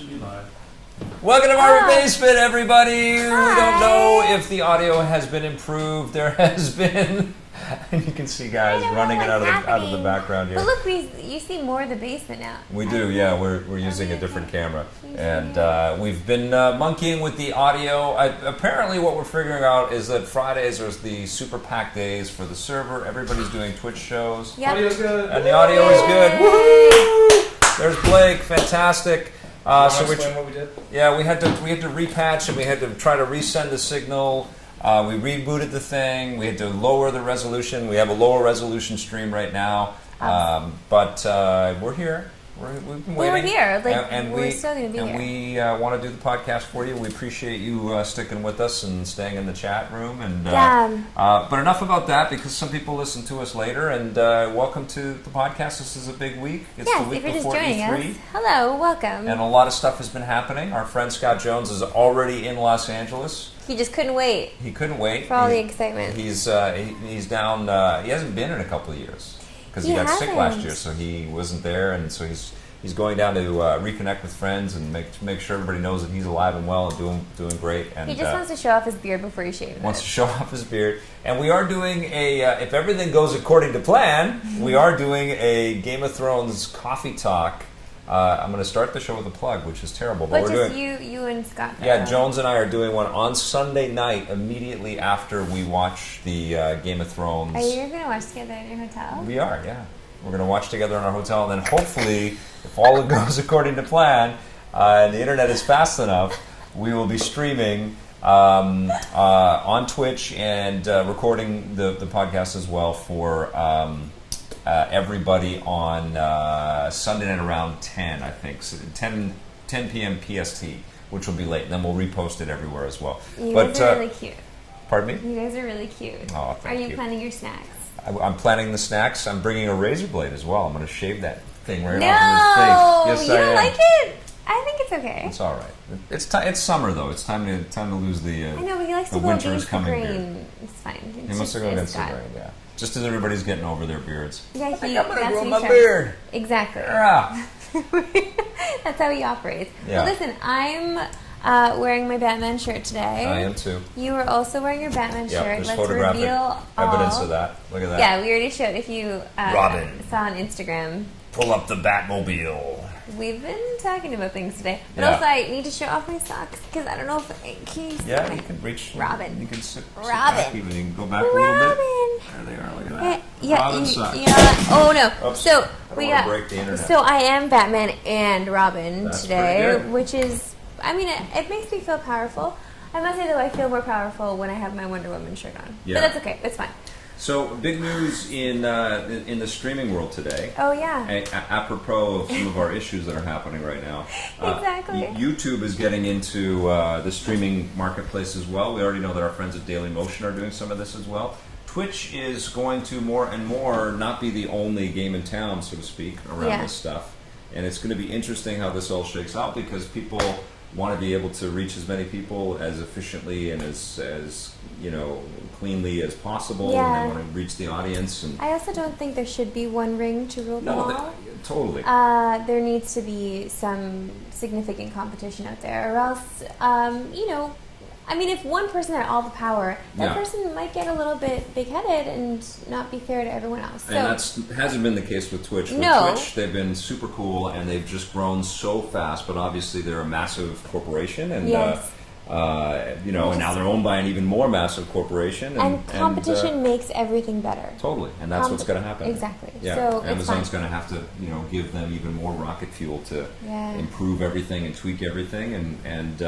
should be live. Welcome to our basement, everybody. Hi. We don't know if the audio has been improved. There has been, and you can see guys running it out of the background here. But look, you see more of the basement now. We do, yeah. We're using a different camera, and we've been monkeying with the audio. Apparently, what we're figuring out is that Fridays are the super packed days for the server. Everybody's doing Twitch shows. Yep. Audio's good. And the audio is good. Woohoo! There's Blake, fantastic. So what we did? Yeah, we had to repatch and we had to try to resend the signal. We rebooted the thing. We had to lower the resolution. We have a lower resolution stream right now, but we're here. We've been waiting. We're here. We're still going to be here. And we want to do the podcast for you. We appreciate you sticking with us and staying in the chat room. And but enough about that, because some people listen to us later. And welcome to the podcast. This is a big week. It's the week if you're just before joining E3. us. Hello, welcome. And a lot of stuff has been happening. Our friend Scott Jones is already in Los Angeles. He just couldn't wait. He couldn't wait for all the excitement. He's down. He hasn't been in a couple of years because he got sick last year, so he wasn't there, and so he's going down to reconnect with friends and make sure everybody knows that he's alive and well and doing great. And he just wants to show off his beard before he shaves. Wants to show off his beard, and we are doing if everything goes according to plan, we are doing a Game of Thrones coffee talk. I'm going to start the show with a plug, which is terrible. But we're doing you and Scott. Yeah, Jones and I are doing one on Sunday night, immediately after we watch the Game of Thrones. Are you going to watch together in your hotel? We are, yeah. We're going to watch together in our hotel, and then hopefully, if all goes according to plan, and the internet is fast enough, we will be streaming on Twitch and recording the podcast as well for everybody on Sunday night around 10, I think. So 10 p.m. PST, which will be late. And then we'll repost it everywhere as well. You guys are really cute. Pardon me? You guys are really cute. Oh, thank you. Are you planning your snacks? I'm planning the snacks. I'm bringing a razor blade as well. I'm going to shave that thing right no! off his face. Yes, you don't like it? I think it's okay. It's all right. It's summer though. It's time to lose the. I know, but he likes to go against the grain. It's fine. He wants to go against the grain. Yeah. Just as everybody's getting over their beards. Yeah, I'm going to grow my beard. Exactly. Yeah. That's how he operates. Yeah. Well, listen, I'm wearing my Batman shirt today. I am too. You are also wearing your Batman shirt. There's Let's photographic reveal evidence of that. Look at that. Yeah, we already showed. If you Robin. saw on Instagram. Pull up the Batmobile. We've been talking about things today. But also, I need to show off my socks because I don't know if you can reach. Robin. You can sit Robin. back even. You can go back a little bit. There they are. Look at that. Yeah, Robin socks. Oh no. Oops. So we got. Break the internet. So I am Batman and Robin That's today, which is. I mean, it makes me feel powerful. I must say, though, I feel more powerful when I have my Wonder Woman shirt on. Yeah. But that's okay. It's fine. So, big news in the streaming world today. Oh, yeah. Apropos of some of our issues that are happening right now. Exactly. YouTube is getting into the streaming marketplace as well. We already know that our friends at Dailymotion are doing some of this as well. Twitch is going to more and more not be the only game in town, so to speak, around this stuff. And it's going to be interesting how this all shakes out, because people want to be able to reach as many people as efficiently and as cleanly as possible, and they want to reach the audience. And I also don't think there should be one ring to rule them all. Totally. There needs to be some significant competition out there, or else, I mean, if one person had all the power, that person might get a little bit big-headed and not be fair to everyone else. So, and that hasn't been the case with Twitch. With Twitch, they've been super cool, and they've just grown so fast, but obviously they're a massive corporation, and and now they're owned by an even more massive corporation. And competition makes everything better. Totally, and that's what's going to happen. Exactly. Yeah. So Amazon's going to have to, give them even more rocket fuel to improve everything and tweak everything, and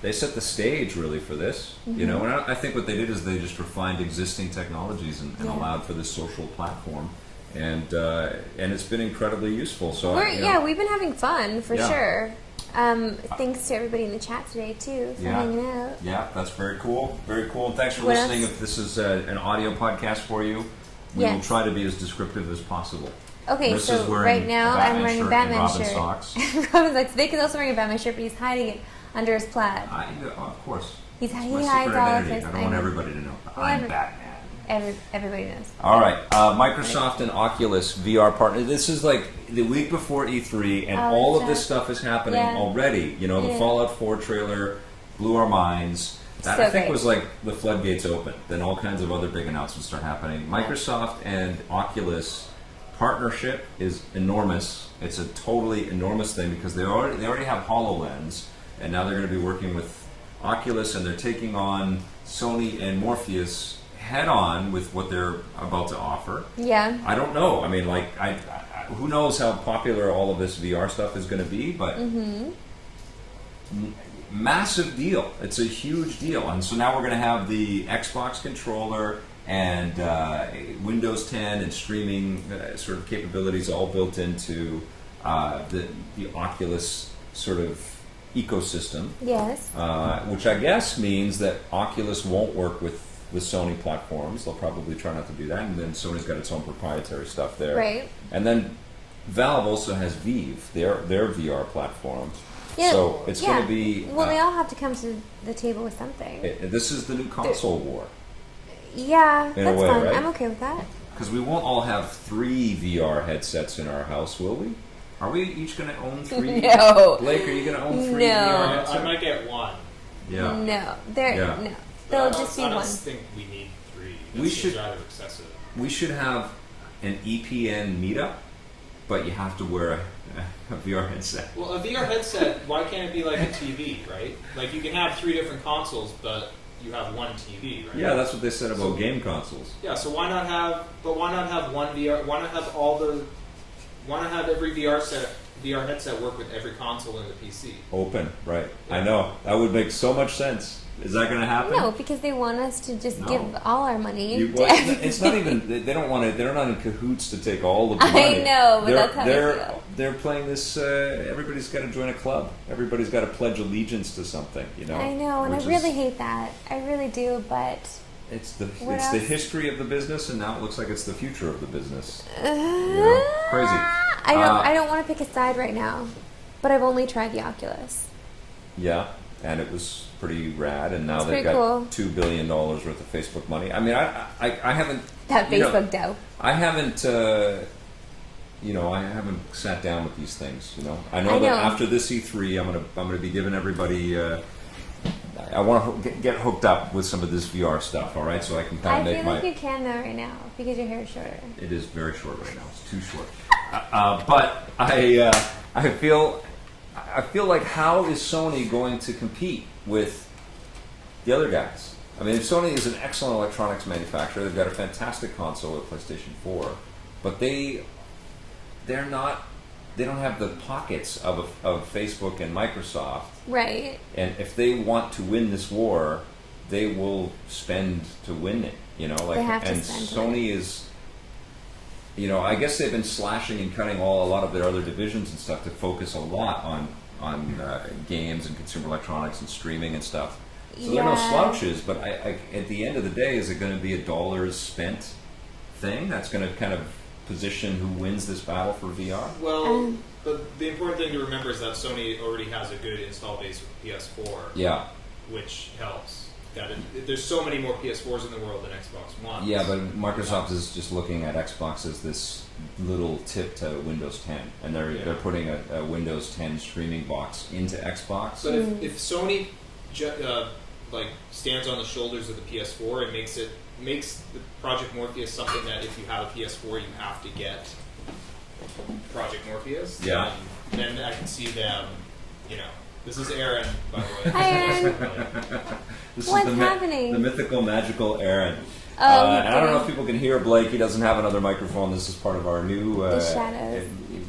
they set the stage really for this, and I think what they did is they just refined existing technologies and allowed for this social platform, and it's been incredibly useful. So we've been having fun for sure. Thanks to everybody in the chat today too for hanging out. Yeah, that's very cool. Very cool. And thanks for listening. If this is an audio podcast for you, we will try to be as descriptive as possible. Okay, so right now I'm wearing a Batman shirt. Socks. Robin socks. Vic is also wearing a Batman shirt, but he's hiding it under his plaid. Of course. He it's my hides secret all of identity. his. I don't want everybody to know. I'm Batman. everybody knows. All right, Microsoft and Oculus VR partner. This is like the week before E3, and all of this stuff is happening already. You know, the Fallout 4 trailer blew our minds. That, I think, was like the floodgates open. Then all kinds of other big announcements start happening. Microsoft and Oculus partnership is enormous. It's a totally enormous thing because they already have HoloLens, and now they're going to be working with Oculus, and they're taking on Sony and Morpheus head on with what they're about to offer. Yeah. I don't know. I mean, like, I who knows how popular all of this VR stuff is going to be, but massive deal. It's a huge deal. And so now we're going to have the Xbox controller and Windows 10 and streaming sort of capabilities all built into the Oculus sort of ecosystem. Yes. Which I guess means that Oculus won't work with Sony platforms. They'll probably try not to do that. And then Sony's got its own proprietary stuff there. Right. And then Valve also has Vive, their VR platform. Yeah, so it's going to be... Well, they all have to come to the table with something. This is the new console war. Yeah, that's way, fine. right? I'm okay with that. Because we won't all have 3 VR headsets in our house, will we? Are we each going to own 3? No. Blake, are you going to own 3 No. VR headsets? I might get one. Yeah. No, no. But There'll just be I one. don't think we need 3. That We seems should- rather excessive. We should have an EPN meetup, but you have to wear a VR headset. Well, a VR headset, why can't it be like a TV, right? Like you can have 3 different consoles, but you have one TV, right? Yeah, that's what they said about game consoles. Yeah, so why not have one VR? Why not have every VR headset work with every console in the PC? Open, right. I know. That would make so much sense. Is that going to happen? No, because they want us to just give all our money. It's not even. They don't want to. They're not in cahoots to take all of the money. I know, but that's how they feel. They're playing this. Everybody's got to join a club. Everybody's got to pledge allegiance to something. You know. I know, and I really hate that. I really do, but it's the else? history of the business, and now it looks like it's the future of the business. Crazy. I don't want to pick a side right now, but I've only tried the Oculus. Yeah, and it was pretty rad, and now It's they've pretty got cool. $2 billion worth of Facebook money. I mean, I haven't That Facebook dough. I haven't I haven't sat down with these things. You know, I know that after this E3, I'm gonna be giving everybody. I want to get hooked up with some of this VR stuff. All right, so I can kind of make feel like you can though right now because your hair is shorter. It is very short right now. It's too short. But I feel like how is Sony going to compete with the other guys? I mean, Sony is an excellent electronics manufacturer. They've got a fantastic console at PlayStation 4, but they're not. They don't have the pockets of Facebook and Microsoft. Right. And if they want to win this war, they will spend to win it. You know, like, They have to and spend to Sony is. You know, I guess they've been slashing and cutting a lot of their other divisions and stuff to focus a lot on games and consumer electronics and streaming and stuff. So they're no slouches, but I, at the end of the day, is it going to be a dollars spent thing that's going to kind of position who wins this battle for VR? Well, the important thing to remember is that Sony already has a good install base with PS4. Yeah. Which helps. There's so many more PS4s in the world than Xbox One. Yeah, but Microsoft is just looking at Xbox as this little tip to Windows 10, and they're putting a Windows 10 streaming box into Xbox. But if Sony stands on the shoulders of the PS4, it makes the Project Morpheus something that if you have a PS4, you have to get Project Morpheus. Yeah. Then I can see them. You know, this is Aaron, by the way. Hi, Aaron. This What's is happening? The mythical, magical Aaron. Oh, and I don't know if people can hear Blake. He doesn't have another microphone. This is part of our new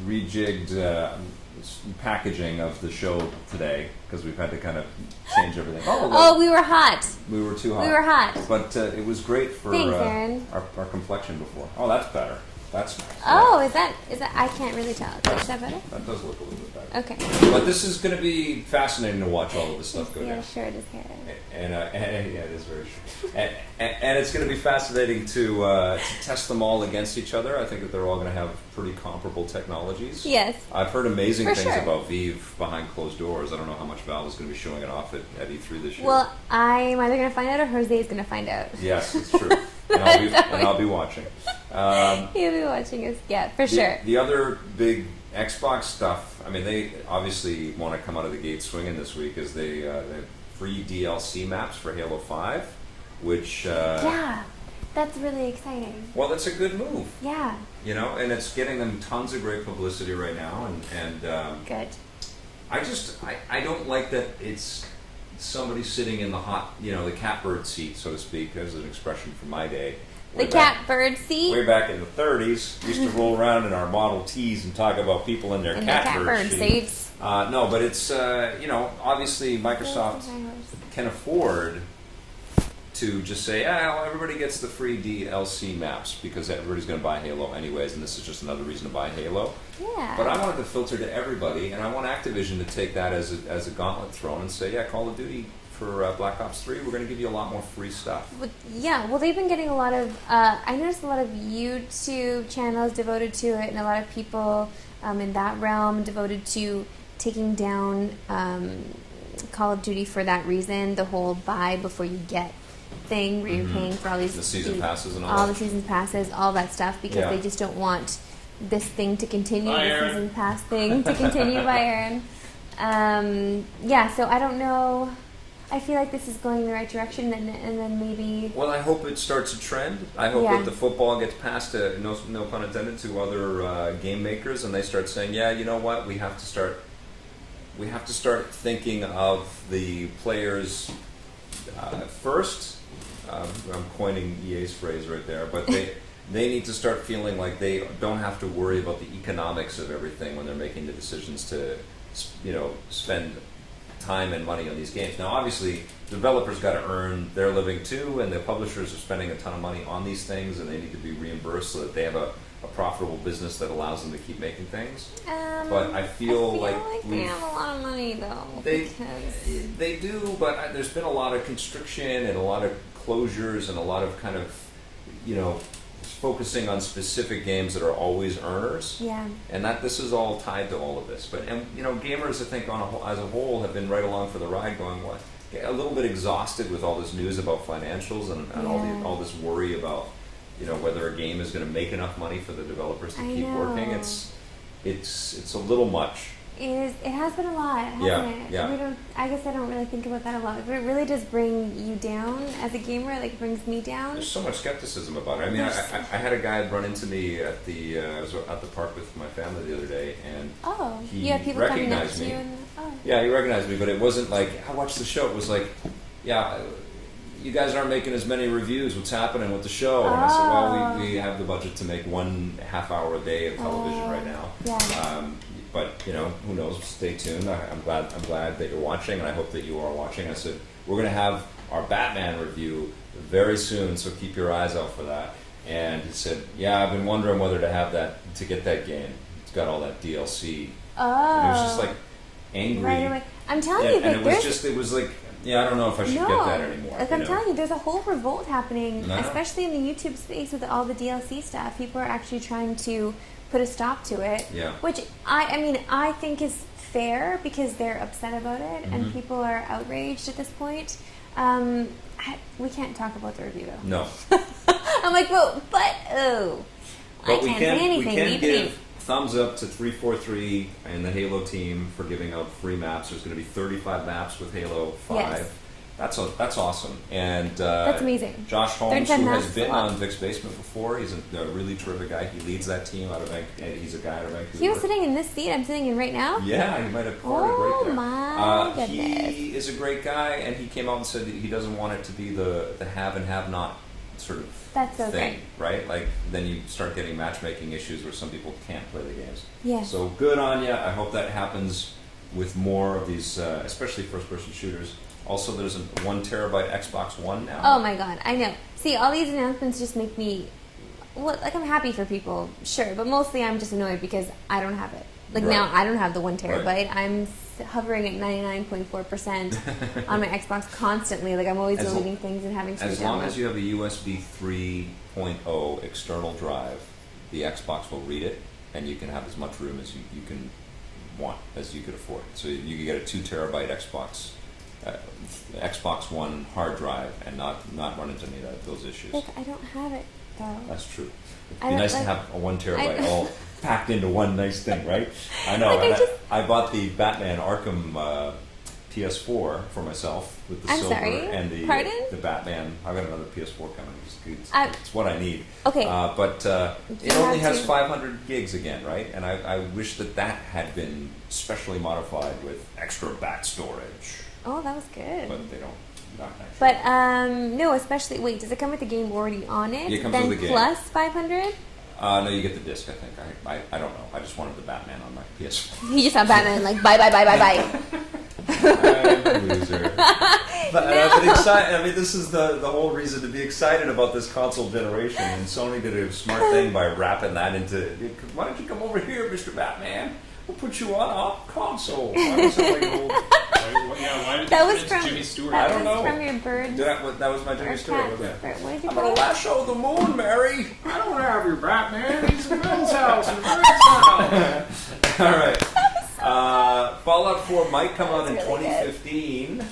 rejigged packaging of the show today because we've had to kind of change everything. Oh, we were hot. We were too hot. We were hot. But it was great for Thanks, Aaron. our complexion before. Oh, that's better. That's nice. Oh, is that? I can't really tell. Is that better? That does look a little bit better. Okay. But this is going to be fascinating to watch all of this stuff go down. Yeah, sure it is, Aaron. And yeah, it is very true. And it's going to be fascinating to test them all against each other. I think that they're all going to have pretty comparable technologies. Yes. I've heard amazing For things sure. about Vive behind closed doors. I don't know how much Valve is going to be showing it off at E3 this year. Well, I'm either going to find out or Jose is going to find out. Yes, it's true. and I'll be watching. You'll be watching us, yeah, for sure. The other big Xbox stuff, I mean, they obviously want to come out of the gate swinging this week, is they have free DLC maps for Halo 5, which... yeah, that's really exciting. Well, that's a good move. Yeah. You know, and it's getting them tons of great publicity right now, and good. I don't like that it's somebody sitting in the hot, the catbird seat, so to speak. There's an expression from my day. The catbird seat? Way back in the 30s, we used to roll around in our Model Ts and talk about people in their catbird seats. No, but it's, obviously Microsoft can afford to just say, everybody gets the free DLC maps because everybody's going to buy Halo anyways, and this is just another reason to buy Halo. Yeah. But I want it to filter to everybody, and I want Activision to take that as a gauntlet thrown and say, Call of Duty for Black Ops 3, we're going to give you a lot more free stuff. Well, they've been getting a lot of, I noticed a lot of YouTube channels devoted to it, and a lot of people in that realm devoted to taking down Call of Duty for that reason, the whole buy before you get thing where you're paying for all these... The season passes and all that. The season passes, all that stuff, because they just don't want this thing to continue, the season pass thing to continue by Aaron. So I don't know... I feel like this is going in the right direction, and then maybe... Well, I hope it starts a trend. I hope that the football gets passed, no pun intended, to other game makers, and they start saying, you know what, we have to start thinking of the players first. I'm coining EA's phrase right there, but they need to start feeling like they don't have to worry about the economics of everything when they're making the decisions to, spend time and money on these games. Now, obviously, developers got to earn their living too, and the publishers are spending a ton of money on these things, and they need to be reimbursed so that they have a profitable business that allows them to keep making things. But I feel like they have a lot of money, though. They do, but there's been a lot of constriction and a lot of closures and a lot of kind of, focusing on specific games that are always earners. Yeah. And this is all tied to all of this. But gamers, I think, as a whole, have been right along for the ride, going a little bit exhausted with all this news about financials and all this worry about whether a game is going to make enough money for the developers to keep working. It's a little much. It has been a lot, hasn't it? Yeah. I guess I don't really think about that a lot. But it really does bring you down as a gamer. Like, it brings me down. There's so much skepticism about it. I mean, I had a guy run into me at I was at the park with my family the other day, and you have people coming up to you. Yeah, he recognized me, but it wasn't like, I watched the show. It was like, you guys aren't making as many reviews. What's happening with the show? And I said, well, we have the budget to make 1 half hour a day of television right now. Yeah. But who knows? Stay tuned. I'm glad that you're watching, and I hope that you are watching. I said we're going to have our Batman review very soon, so keep your eyes out for that. And he said, I've been wondering whether to get that game. It's got all that DLC. And it was just like angry. Right away. I'm telling you, and it was like. I don't know if I should get that anymore. Like, I'm telling you, there's a whole revolt happening, especially in the YouTube space with all the DLC stuff. People are actually trying to put a stop to it, which I think is fair because they're upset about it and people are outraged at this point. We can't talk about the review though. No. I'm like, but I can't say anything. We can give thumbs up to 343 and the Halo team for giving out free maps. There's going to be 35 maps with Halo 5. Yes. That's awesome. And that's amazing. Josh Holmes, who has been on Vic's Basement before, he's a really terrific guy. He leads that team out of Vancouver. He's a guy out of Vancouver. He was sitting in this seat I'm sitting in right now? Yeah, he might have farted right there. Oh my goodness. He is a great guy, and he came out and said that he doesn't want it to be the have and have not sort of thing, right? Like, then you start getting matchmaking issues where some people can't play the games. Yeah. So good on you. I hope that happens with more of these, especially first-person shooters. Also, there's a 1 terabyte Xbox One now. Oh my god, I know. See, all these announcements just make me... Well, like, I'm happy for people, sure, but mostly I'm just annoyed because I don't have it. Like, now I don't have the 1 terabyte. Right. I'm hovering at 99.4% on my Xbox constantly. Like, I'm always deleting things and having to As long as you have a USB 3.0 external drive, the Xbox will read it, and you can have as much room as you can want, as you could afford. So you can get a 2 terabyte Xbox Xbox One hard drive and not run into any of those issues. Like, I don't have it though. That's true. It'd I be don't- nice like- to have a 1 terabyte all packed into one nice thing, right? I know. Like, and I bought the Batman Arkham PS4 for myself with the I'm silver sorry? and the Pardon? Batman. I've got another PS4 coming. It's It's what I need. Okay. But You it only have has to- 500 gigs again, right? And I wish that had been specially modified with extra bat storage. Oh, that was good. But they don't. Not actually. But no, especially wait, does it come with the game already on it? Yeah, it comes then with the game. plus 500? No, you get the disc. I think. I don't know. I just wanted the Batman on my PS4. You just saw Batman like bye. I'm a loser. But I mean, this is the whole reason to be excited about this console generation. And Sony did a smart thing by wrapping that into. Why don't you come over here, Mr. Batman? We'll put you on a console. Why was it like an old? Why did That you was turn into from Jimmy Stewart? I that don't was know. from your bird. That was my Jimmy or Stewart, cat wasn't it? bird. What did you I'm call gonna it? lash over the moon, Mary. I don't have your Batman. He's in Bill's house. In Bird's house. All right. Fallout 4 might come out in That's really good. 2015.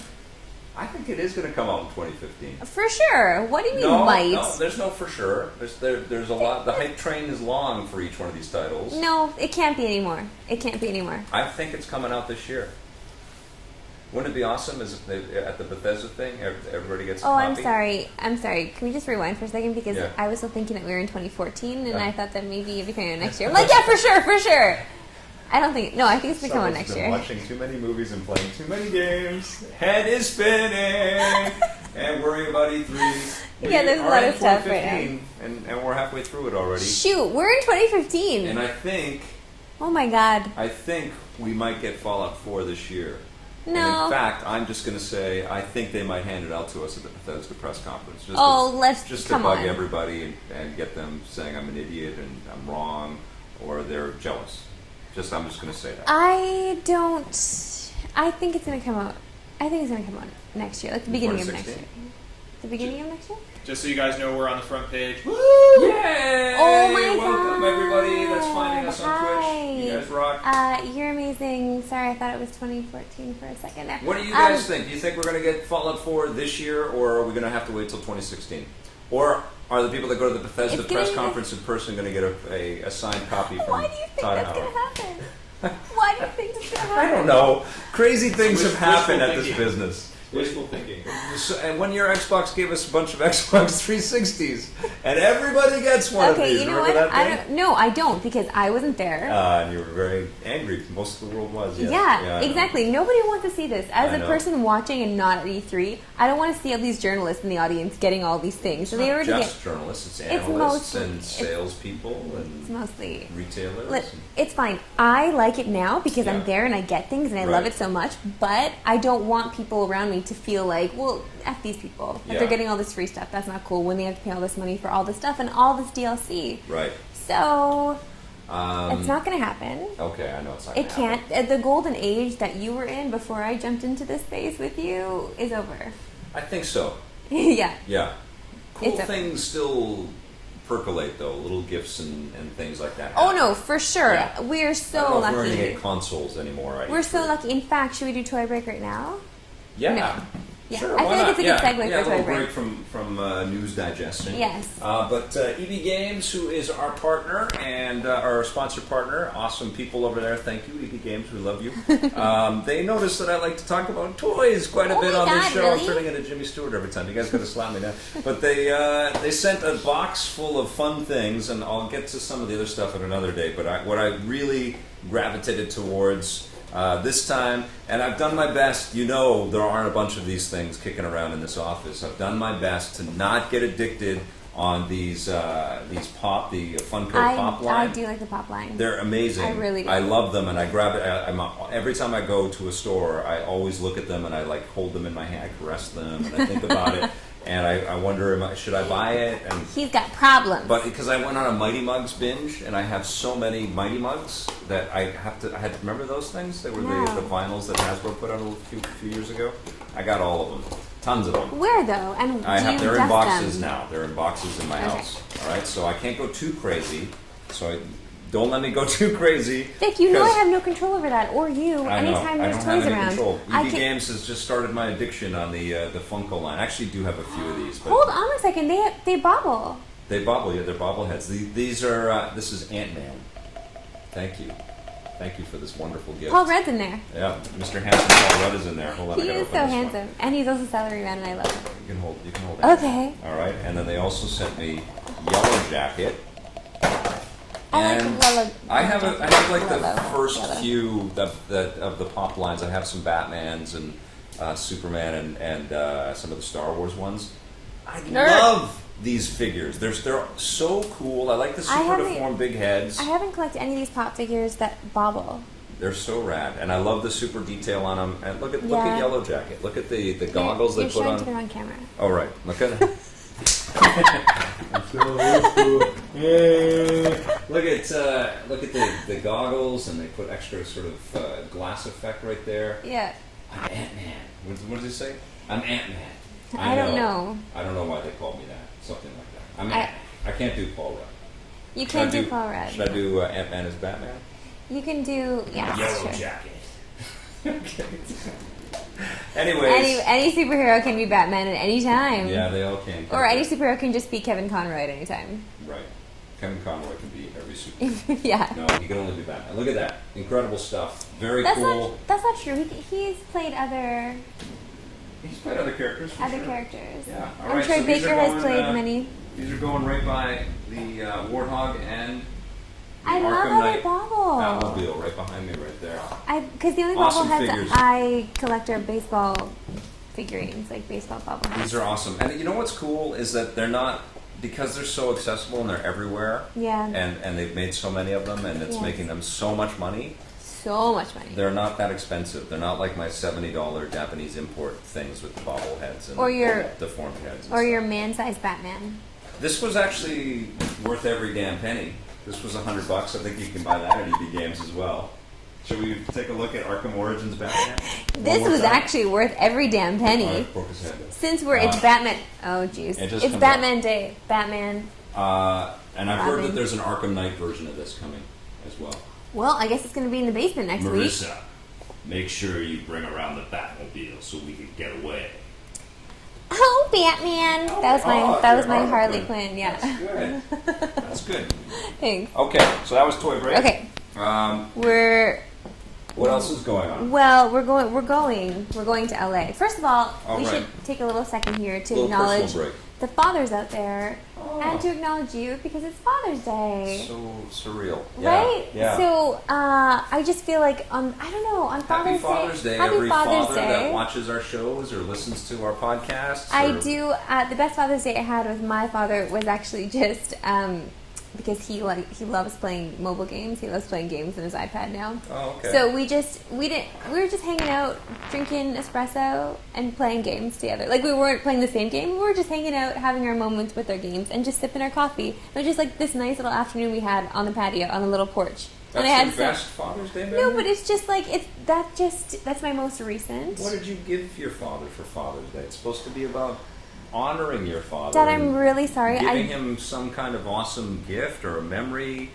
I think it is going to come out in 2015. For sure. What do you mean No, might? no, there's no for sure. There's a lot. The hype train is long for each one of these titles. No, it can't be anymore. It can't be anymore. I think it's coming out this year. Wouldn't it be awesome if at the Bethesda thing, everybody gets a Oh, copy? I'm sorry. Can we just rewind for a second? Because Yeah. I was still thinking that we were in 2014, and Yeah. I thought that maybe it'd be coming out next year. I'm like, yeah, for sure. I don't think. No, I think it's gonna come out Someone's next been year. watching too many movies and playing too many games. Head is spinning. And worrying about E3. Yeah, there's a We lot are of in stuff right 2015, and we're halfway through it already. Shoot, we're in 2015. And I think Oh my god. we might get Fallout 4 this year. And No. in fact, I'm just going to say I think they might hand it out to us at the Bethesda press conference. Just Oh, to, let's just come to bug on. everybody and get them saying I'm an idiot and I'm wrong or they're jealous. I'm just going to say that. I don't. I think it's gonna come out. I think it's gonna come out next year, like the beginning of next year. 2016? The beginning of next year. Just so you guys know, we're on the front page. Yay! Oh my Welcome God. everybody that's finding us on Hi. Twitch. You guys rock. You're amazing. Sorry, I thought it was 2014 for a second there. What do you guys think? Do you think we're going to get Fallout 4 this year, or are we going to have to wait till 2016? Or are the people that go to the Bethesda It's gonna press be- conference in person going to get a signed copy from Why do you think Todd that's Howard? gonna happen? Why do you think it's gonna happen? I don't know. Crazy things have Wishful happened at this thinking. business. Wishful thinking. So, and one year Xbox gave us a bunch of Xbox 360s, and everybody gets one of Okay, these. you know Remember what? that thing? I don't because I wasn't there. And you were very angry. Most of the world was. Yes. Yeah, I know. exactly. Nobody wants to see this. As I a know. person watching and not at E3, I don't want to see all these journalists in the audience getting all these things. So they already Just get. journalists, it's It's analysts mostly- and salespeople It's and mostly. retailers. It's fine. I like it now because Yeah. I'm there and I get things and I love Right. it so much. But I don't want people around me to feel like, well, F these people. That Yeah. they're getting all this free stuff. That's not cool when they have to pay all this money for all this stuff and all this DLC. Right. So it's not going to happen. Okay, I know it's not. It gonna happen. can't. The golden age that you were in before I jumped into this space with you is over. I think so. Yeah. Yeah. Cool It's a- things still percolate though. Little gifts and things like that. Oh happen. no, for sure. Yeah. We're I so don't know if we're gonna lucky. get consoles anymore. Right? We're so lucky. In fact, should we do toy break right now? Yeah. No. Yeah. Sure, I why feel like not? it's a good yeah. segue yeah, for a little toy break. break from news digestion. Yes. But EB Games, who is our partner and our sponsor partner, awesome people over there. Thank you, EB Games. We love you. They noticed that I like to talk about toys quite a Oh bit my on this God, show. I'm really? turning into Jimmy Stewart every time. You guys got to slap me now. But they sent a box full of fun things, and I'll get to some of the other stuff at another day. But what I really gravitated towards this time, and I've done my best. You know, there aren't a bunch of these things kicking around in this office. I've done my best to not get addicted on these pop, the Funko Pop line. I do like the pop line. They're amazing. I really do. I love them, and I grab it. Every time I go to a store, I always look at them and I like hold them in my hand, I caress them, and I think about it. And I wonder, should I buy it? And He's got problems. but because I went on a Mighty Mugs binge, and I have so many Mighty Mugs that I had to remember those things. They were No. the vinyls that Hasbro put out a few years ago. I got all of them, tons of them. Where though? And They're in dust boxes them? now. They're in boxes in my Okay. house. All right, so I can't go too crazy. So I Don't let me go too crazy. Vic, you know I have no control over that, or you. I know. Anytime there's I don't toys have any around. control. EB Games has just started my addiction on the Funko line. I actually do have a few of these. But hold on a second. They bobble. They bobble, yeah. They're bobbleheads. These are. This is Ant-Man. Thank you. Thank you for this wonderful gift. Paul Rudd's in there. Yeah, Mr. Handsome Paul Rudd is in there. Hold on, He is so handsome, and he's also Celery Man, and I love him. You can hold it. Okay. All right, and then they also sent me Yellow Jacket. I like Yellow. I have like the Yellow. first few of the pop lines. I have some Batmans and Superman and some of the Star Wars ones. I love these figures. They're so cool. I like the super deformed big heads. I haven't collected any of these pop figures that bobble. They're so rad, and I love the super detail on them. And look at Yellow Jacket. Look at the goggles they put on. You're showing to the wrong camera. Oh right, look at it. Look at the goggles, and they put extra sort of glass effect right there. Yeah. I'm Ant-Man. What does he say? I'm Ant-Man. I don't know. I don't know why they called me that. Something like that. I can't do Paul Rudd. You can't do Paul Rudd. Should I do Ant-Man as Batman? You can do, yeah. Yellow Jacket. Okay. Anyways. Any superhero can be Batman at any time. Yeah, they all can. Or any superhero can just be Kevin Conroy at any time. Right. Kevin Conroy can be every superhero. Yeah. No, he can only be Batman. Look at that. Incredible stuff. Very cool. That's not true. He's played other... He's played other characters. Characters. Yeah. All I'm right, sure so Baker has played many. These are going right by the Warthog and the I Arkham love how Knight they bobble. Batmobile right behind me right there. Because the only Awesome bobbleheads figures. I collect are baseball figurines, like baseball bobbleheads. These are awesome. And you know what's cool is that they're not, because they're so accessible and they're everywhere. Yeah. And they've made so many of them, and it's making them so much money. So much money. They're not that expensive. They're not like my $70 Japanese import things with the bobbleheads and or your deformed heads. Or your man-sized Batman. This was actually worth every damn penny. This was $100. I think you can buy that at EB Games as well. Should we take a look at Arkham Origins Batman? This was actually worth every damn penny. Right, poke his head. Since it's Batman. Oh, jeez. It's Batman Day. Batman. And I've heard that there's an Arkham Knight version of this coming as well. Well, I guess it's going to be in the basement next week. Marissa, make sure you bring around the Batmobile so we can get away. Oh, Batman! That was my Harley Quinn. Yeah. That's good. That's good. Thanks. Okay, so that was Toy Break. Okay. What else is going on? Well, we're going to LA. First of all, we should take a little second here to acknowledge the fathers out there and to acknowledge you because it's Father's Day. So surreal. Right? Yeah. So I just feel like on Father's Day, every father that watches our shows or listens to our podcasts. I do. The best Father's Day I had with my father was actually just because he loves playing mobile games. He loves playing games on his iPad now. Oh, okay. So we were just hanging out, drinking espresso and playing games together. Like we weren't playing the same game. We were just hanging out, having our moments with our games, and just sipping our coffee. It was just like this nice little afternoon we had on the patio on the little porch. That's your best Father's Day memory? No, but it's just like that's my most recent. What did you give your father for Father's Day? It's supposed to be about honoring your father. Dad, I'm really sorry. Giving him some kind of awesome gift or a memory.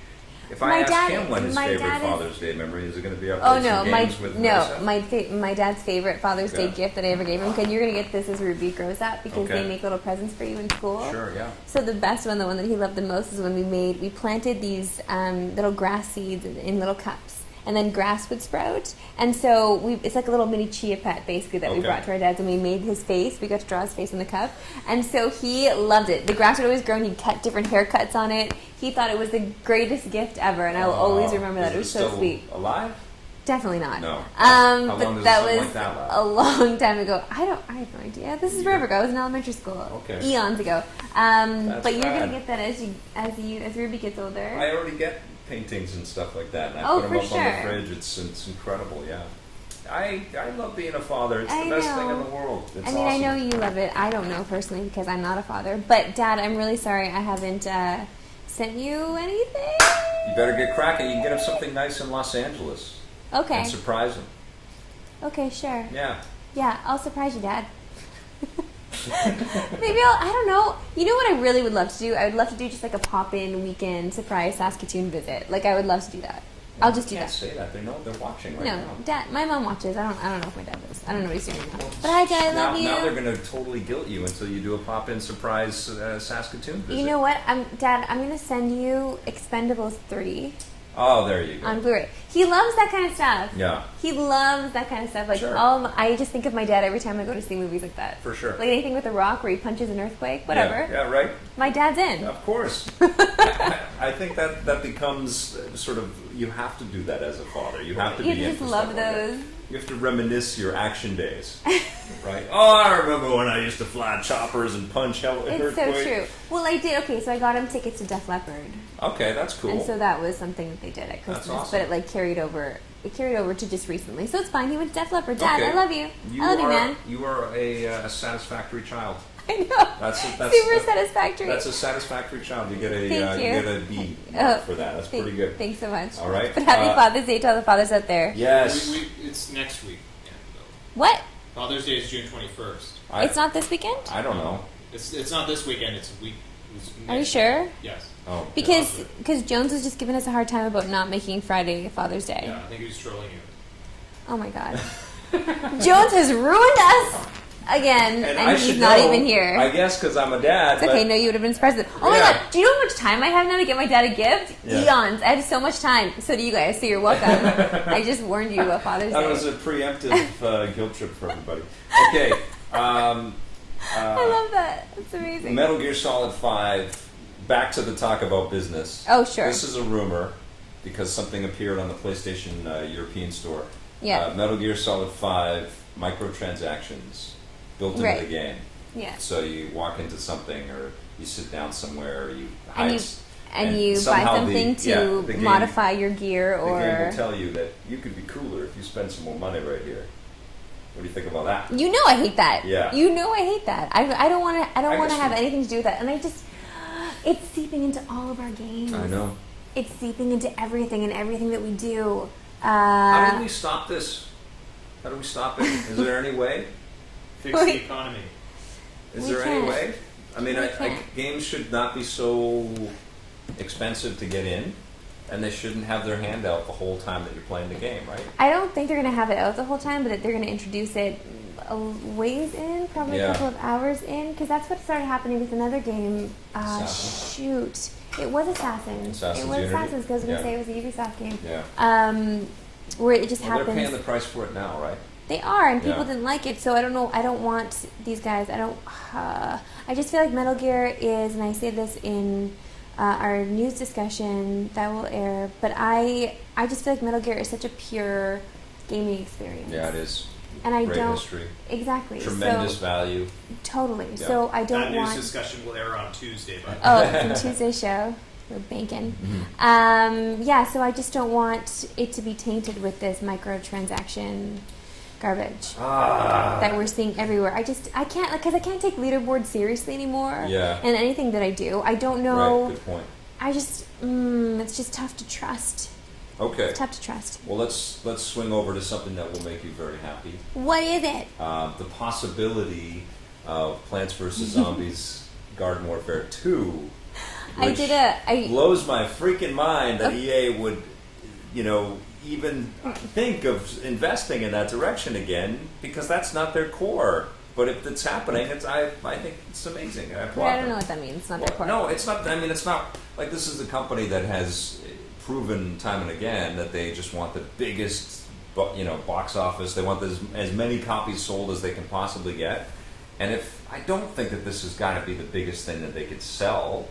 If I ask him what his favorite Father's Day memory is, it going to be up to games with Marissa? My dad's favorite Father's Day gift that I ever gave him. Because you're going to get this as Ruby grows up because they make little presents for you in school. Sure, yeah. So the best one, the one that he loved the most, is when we planted these little grass seeds in little cups. And then grass would sprout. And so it's like a little mini chia pet, basically, that we brought to our dads. And we made his face. We got to draw his face in the cup. And so he loved it. The grass would always grow, and he'd cut different haircuts on it. He thought it was the greatest gift ever. And I will always remember that. It was so sweet. Alive? Definitely not. No. But that was a long time ago. I have no idea. This is forever ago. I was in elementary school. Okay. Eons ago. But you're going to get that as Ruby gets older. I already get paintings and stuff like that, and I put them up on the fridge. It's incredible, yeah. I love being a father. It's the best thing in the world. It's awesome. I know you love it. I don't know personally because I'm not a father. But Dad, I'm really sorry I haven't sent you anything. You better get cracking. You can get him something nice in Los Angeles. Okay. And surprise him. Okay, sure. Yeah. Yeah, I'll surprise you, Dad. Maybe I don't know. You know what I really would love to do? I would love to do just like a pop-in weekend surprise Saskatoon visit. Like I would love to do that. I'll just do You can't that. say that. They're watching right No, now. Dad. My mom watches. I don't know if my dad does. I don't know what he's doing now. But hi, Dad. I love you. Now they're going to totally guilt you until you do a pop-in surprise Saskatoon visit. You know what? Dad, I'm going to send you Expendables 3 Oh, there you go. on Blu-ray. He loves that kind of stuff. Yeah. He loves that kind of stuff. Like, Sure. I just think of my dad every time I go to see movies like that. For sure. Like anything with a rock where he punches an earthquake, whatever. Yeah, right? My dad's in. Of course. I think that becomes sort of, you have to do that as a father. You have to You be in just for love stuff like that. those. You have to reminisce your action days, right? Oh, I remember when I used to fly choppers and punch It's so true. Well, I did. Okay, so I got him tickets to Def Leppard. Okay, that's cool. And so that was something that they did at Christmas, awesome. but it like carried over. It carried over to just recently, so it's fine. He went to Def Leppard. Dad, Okay. I love you. I love you, man. You are a satisfactory child. I know. That's Super satisfactory. That's a satisfactory child. You get a Thank you. you get a B for that. That's pretty good. Thanks so much. All right. But happy Father's Day to all the fathers out there. Yes. It's next week. What? Father's Day is June 21st. It's not this weekend? I don't know. It's not this weekend. It's a week. Are you sure? Yes. Oh. Because Jones was just giving us a hard time about not making Friday Father's Day. Yeah, I think he was trolling you. Oh my God. Jones has ruined us again, and he's not even here. I guess because I'm a dad. It's okay, no, you would have been surprised. Oh my Yeah. God, do you know how much time I have now to get my dad a gift? Yeah. Eons. I have so much time. So do you guys, so you're welcome. I just warned you about Father's Day. That was a preemptive guilt trip for everybody. Okay. I love that. It's amazing. Metal Gear Solid 5. Back to the talk about business. Oh, sure. This is a rumor because something appeared on the PlayStation European store. Yeah. Metal Gear Solid 5 microtransactions built into Right. the game. Yeah. So you walk into something, or you sit down somewhere, or you hide. And you buy somehow something to the game- modify your gear, The game or will tell you that you could be cooler if you spend some more money right here. What do you think about that? you know I hate that. Yeah. You know I hate that. I don't want to. I don't I want to guess have we- anything to do with that. And it's seeping into all of our games. I know. It's seeping into everything and everything that we do. How do we stop this? How do we stop it? Is there any way? Fix the economy. Is We there any can't. way? I mean, We can't. games should not be so expensive to get in, and they shouldn't have their hand out the whole time that you're playing the game, right? I don't think they're going to have it out the whole time, but they're going to introduce it a ways in, probably Yeah. a couple of hours in, because that's what started happening with another game. Assassin. Shoot. It was Assassin's. Assassin's It was Unity? Assassin's, because I was going to Yeah. say it was a Ubisoft game. Yeah. Where it just Well, they're happens. paying the price for it now, right? They are, and people Yeah. didn't like it, so I don't know. I don't want these guys. I just feel like Metal Gear is, and I say this in our news discussion that will air, but I just feel like Metal Gear is such a pure gaming experience. Yeah, it is. And I Great don't history. exactly Tremendous so, value. Totally. Yeah. So I don't That news want. discussion will air on Tuesday, by the way. Oh, it's a Tuesday show. We're banking. Yeah, so I just don't want it to be tainted with this microtransaction garbage that we're seeing everywhere. I can't, because I can't take leaderboard seriously anymore. Yeah. And anything that I do, I don't know. Right, good point. I just, it's just tough to trust. Okay. It's tough to trust. Well, let's swing over to something that will make you very happy. What is it? The possibility of Plants vs. Zombies Garden Warfare 2. I did a. blows my freaking mind that EA would, even think of investing in that direction again, because that's not their core. But if it's happening, I think it's amazing. I applaud I don't them. know what that means. It's not their core. No, it's not. I mean, it's not like this is a company that has proven time and again that they just want the biggest, box office. They want as many copies sold as they can possibly get. And I don't think that this has got to be the biggest thing that they could sell,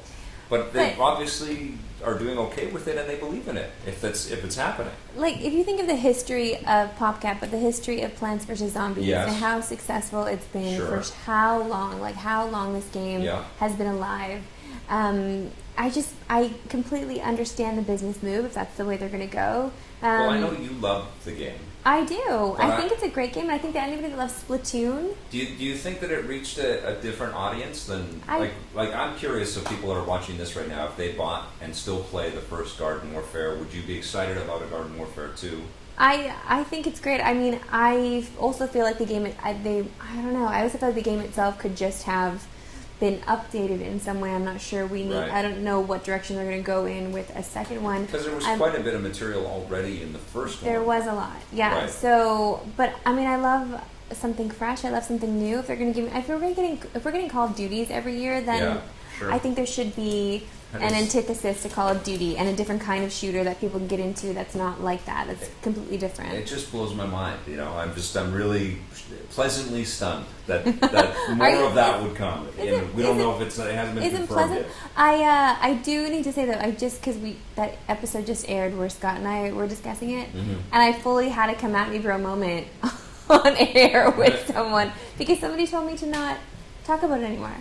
but they obviously are doing okay with it, and they believe in it if it's happening. Like, if you think of the history of PopCap, but the history of Plants vs. Zombies, Yes. and how successful it's been Sure. for how long this game Yeah. has been alive. I completely understand the business move if that's the way they're going to go. Well, I know you love the game. I do. But I think it's a great game, and I think that anybody that loves Splatoon, Do you think that it reached a different audience than I- like I'm curious if people are watching this right now, if they bought and still play the first Garden Warfare, would you be excited about a Garden Warfare 2? I think it's great. I mean, I also feel like the game, I don't know, I also feel like the game itself could just have been updated in some way. I'm not sure we need, Right. I don't know what direction they're going to go in with a second one. Because there was quite a bit of material already in the first one. There was a lot, yeah. Right. So, but I mean, I love something fresh. I love something new. If they're going to give me, if we're getting Call of Duties every year, then Yeah, sure. I think there should be an antithesis to Call of Duty and a different kind of shooter that people can get into that's not like that. That's completely different. It just blows my mind. I'm really pleasantly stunned that more of that would come. And we don't know if it hasn't been Isn't confirmed pleasant? yet. I do need to say that because that episode just aired where Scott and I were discussing it, and I fully had a come at me bro moment on air with someone because somebody told me to not talk about it anymore.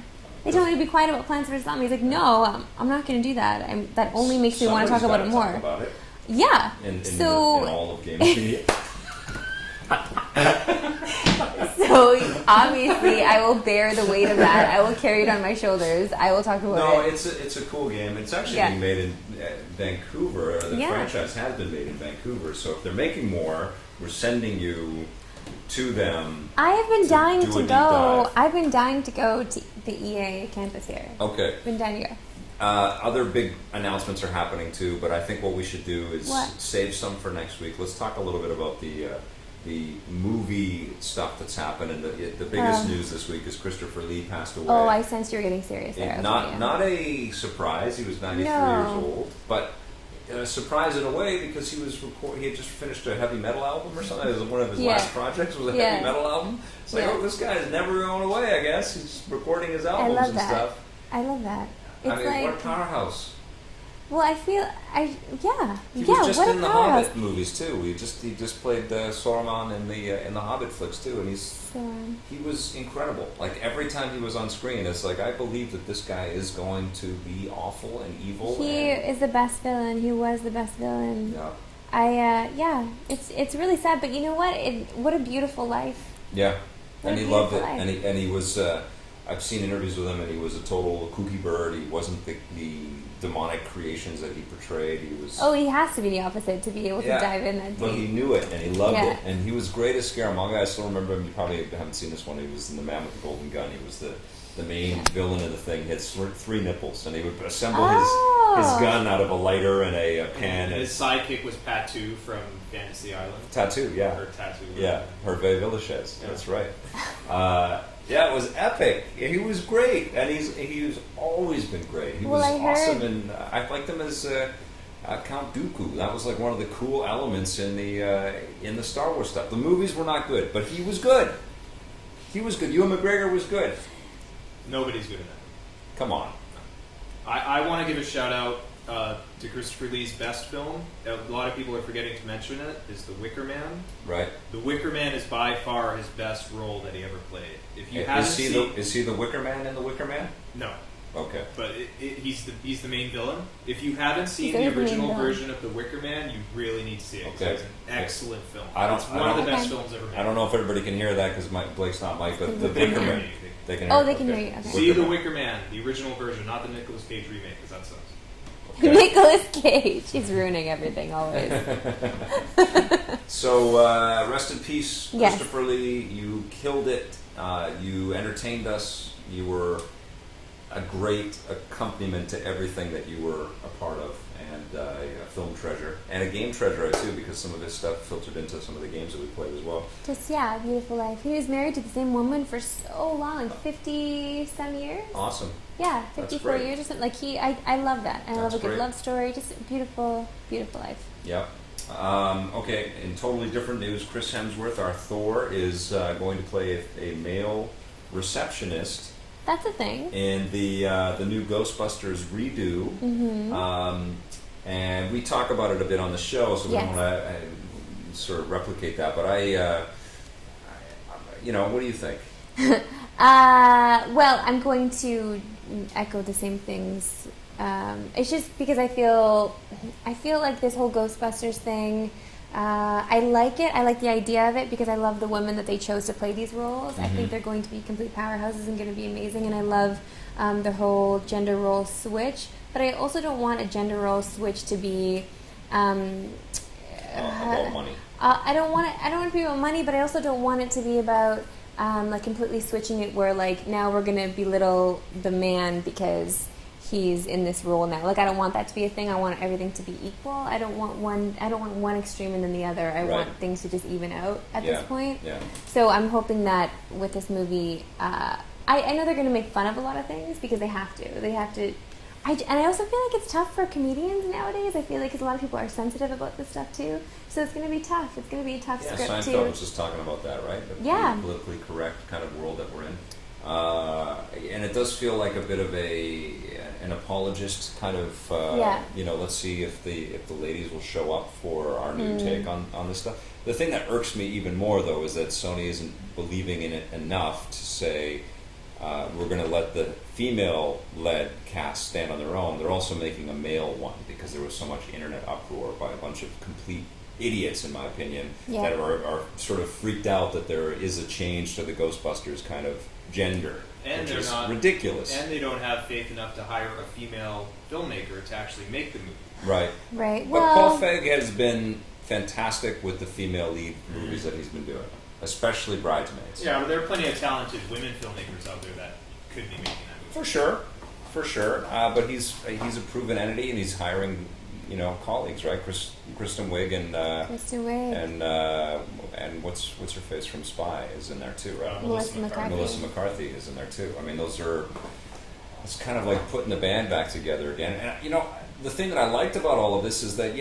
They told me to be quiet about Plants vs. Zombies. Like, no, I'm not going to do that. That only makes me want to talk about it more. Talk about it Yeah. in So all of games media. So obviously, I will bear the weight of that. I will carry it on my shoulders. I will talk about it. It's a cool game. It's actually Yeah. being made in Vancouver. The Yeah. franchise has been made in Vancouver. So if they're making more, we're sending you to them. I have been to dying do to a deep go. dive. I've been dying to go to the EA campus here. Okay. Been dying to go. Other big announcements are happening too, but I think what we should do is What? save some for next week. Let's talk a little bit about the movie stuff that's happened. And the biggest news this week is Christopher Lee passed away. Oh, I sensed you were getting serious there. Okay, Not yeah. not a surprise. He was 93 No. years old, but a surprise in a way because he had just finished a heavy metal album or something. It was one of his Yeah. last projects was a Yeah. heavy metal album. It's like, Yeah. oh, this guy is never going away. I guess he's recording his I albums love and that. stuff. I love that. It's I mean, like, what a powerhouse. well, I feel, He yeah, was just what in a the powerhouse. Hobbit movies too. He just played Sauron in the Hobbit flicks too, and he was incredible. Like every time he was on screen, it's like I believe that this guy is going to be awful and evil. He and, is the best villain. He was the best villain. yeah, It's really sad, but you know what? What a beautiful life. yeah, What and a he loved it, beautiful life. and he was. I've seen interviews with him, and he was a total kooky bird. He wasn't the demonic creations that he portrayed. He was. Oh, he has to be the opposite to be able to Yeah. dive in that But he deep. knew it, and he loved Yeah. it, and he was great as Scaramanga. I still remember him. You probably haven't seen this one. He was in The Man with the Golden Gun. He was the main villain of the thing. He had three nipples, and he would assemble his gun out of a lighter and a pen. And And his sidekick was Patu from Fantasy Island. tattoo, yeah. Or Tattoo. Yeah, Herve Villechaize. Yeah. That's right. Yeah, it was epic. He was great, and he's always been great. He Well, was I heard- awesome, and I liked him as Count Dooku. That was like one of the cool elements in the Star Wars stuff. The movies were not good, but he was good. He was good. Ewan McGregor was good. Nobody's good enough. Come on. I want to give a shout out to Christopher Lee's best film. A lot of people are forgetting to mention it. Is The Wicker Man. Right? The Wicker Man is by far his best role that he ever played. If you haven't Is he the Wicker Man in The Wicker Man? no, Okay. but he's the main villain. If you haven't seen He's the the main original villain. version of The Wicker Man, you really need to see it. 'Cause Okay. It's an excellent film. I It's one of the best Okay. films ever made. I don't know if everybody can hear that because Blake's not Mike, but the The Wicker Wicker Man. Man. They can Oh, hear they it. can Okay. hear you, okay. See The Wicker Man, the original version, not the Nicolas Cage remake, because that sucks. Okay. Nicolas Cage. He's ruining everything always. So, rest in peace, Yes. Christopher Lee. You killed it. You entertained us. You were a great accompaniment to everything that you were a part of, and a film treasure, and a game treasure too, because some of his stuff filtered into some of the games that we played as well. Just, yeah, a beautiful life. He was married to the same woman for so long, like 50-some years? Awesome. Yeah, That's 54 great. years or something. Like, I love that. And I love That's a good great. love story. Just a beautiful, beautiful life. Yep. Okay, in totally different news, Chris Hemsworth, our Thor, is going to play a male receptionist That's a thing. in the new Ghostbusters redo. Mm-hmm. And we talk about it a bit on the show, so we Yes. don't want to sort of replicate that. But what do you think? Well, I'm going to echo the same things. It's just because I feel like this whole Ghostbusters thing. I like it. I like the idea of it because I love the women that they chose to play these roles. I think they're going to be complete powerhouses and going to be amazing. And I love the whole gender role switch. But I also don't want a gender role switch to be About money. I don't want it. I don't want it to be about money, but I also don't want it to be about like completely switching it. Where like now we're gonna belittle the man because he's in this role now. Like I don't want that to be a thing. I want everything to be equal. I don't want one extreme and then the other. I want things to just even out at this point. Yeah. So I'm hoping that with this movie, I know they're going to make fun of a lot of things because they have to. They have to. And I also feel like it's tough for comedians nowadays. I feel like 'cause a lot of people are sensitive about this stuff too. So it's going to be tough. It's going to be a tough script too. Seinfeld was just talking about that, right? The politically correct kind of world that we're in. And it does feel like a bit of an apologist kind of, let's see if the ladies will show up for our new take on this stuff. The thing that irks me even more, though, is that Sony isn't believing in it enough to say, we're going to let the female-led cast stand on their own. They're also making a male one because there was so much internet uproar by a bunch of complete idiots, in my opinion, that are sort of freaked out that there is a change to the Ghostbusters kind of gender, and which they're is not ridiculous. And they don't have faith enough to hire a female filmmaker to actually make the movie. Right. Right. But Paul Feig has been fantastic with the female lead movies that he's been doing, especially Bridesmaids. Yeah, but there are plenty of talented women filmmakers out there that could be making that movie. For sure. But he's a proven entity, and he's hiring, colleagues, right? Kristen Wiig and what's her face from Spy is in there too, right? Melissa McCarthy is in there too. I mean, it's kind of like putting the band back together again. And the thing that I liked about all of this is that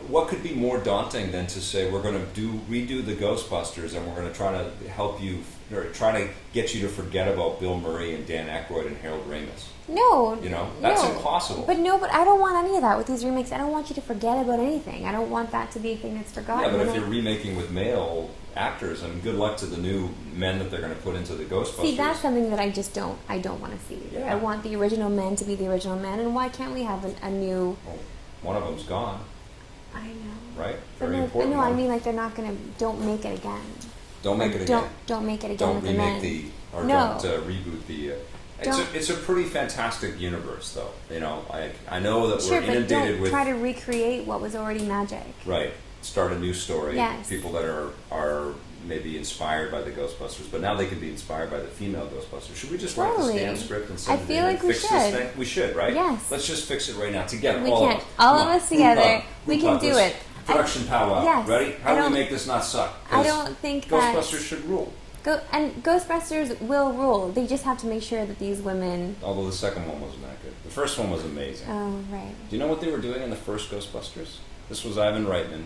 what could be more daunting than to say we're going to redo the Ghostbusters and we're going to try to help you or try to get you to forget about Bill Murray and Dan Aykroyd and Harold Ramis. No. That's impossible. But I don't want any of that with these remakes. I don't want you to forget about anything. I don't want that to be a thing that's forgotten. Yeah, but if you're remaking with male actors, good luck to the new men that they're going to put into the Ghostbusters. See, that's something that I don't want to see. Yeah. I want the original men to be the original men, and why can't we have a new... Well, one of them's gone. I know. Right? Very important. No, I mean, like, they're not going to... Don't make it again. Don't make it again. Don't make it again with the men. Don't reboot the... It's a pretty fantastic universe, though. I know that we're inundated with... try to recreate what was already magic. Right. Start a new story. Yes. People that are maybe inspired by the Ghostbusters, but now they can be inspired by the female Ghostbusters. Should we just write this damn script and send it in and fix this thing? We should, right? Yes. Let's just fix it right now together. We all can. of us. All of us together. We can do it. Production powwow. Yes. Ready? How do we make this not suck? I don't think that... Ghostbusters should rule. And Ghostbusters will rule. They just have to make sure that these women... Although the second one wasn't that good. The first one was amazing. Oh, right. Do you know what they were doing in the first Ghostbusters? This was Ivan Reitman.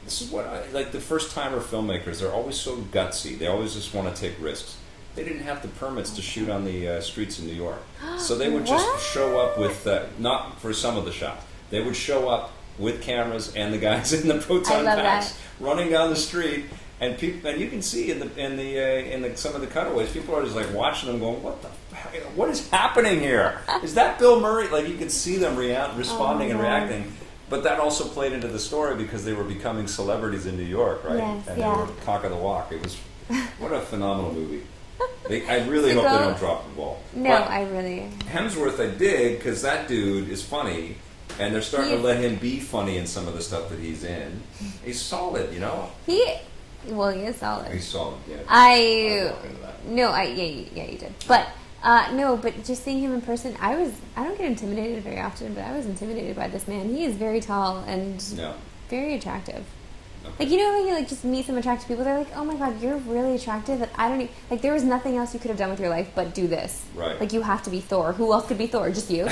This is what the first-timer filmmakers, they're always so gutsy. They always just want to take risks. They didn't have the permits to shoot on the streets in New York. So they would just show up with, not for some of the shots, they would show up with cameras and the guys in the proton packs running down the street. And people, and you can see in the some of the cutaways, people are just like watching them, going, what is happening here? Is that Bill Murray? Like you could see them responding and reacting. But that also played into the story because they were becoming celebrities in New York, right? Yes, and they were cock of the walk. It was what a phenomenal movie. I really hope they don't drop the ball. No, but Hemsworth, I dig because that dude is funny. And they're starting to let him be funny in some of the stuff that he's in. He's solid, He is solid. He's solid, yeah. You did. But but just seeing him in person, I don't get intimidated very often, but I was intimidated by this man. He is very tall and very attractive. Okay. Like, when you just meet some attractive people, they're like, oh my god, you're really attractive. That I don't even, there was nothing else you could have done with your life but do this. Right. Like, you have to be Thor. Who else could be Thor? Just you.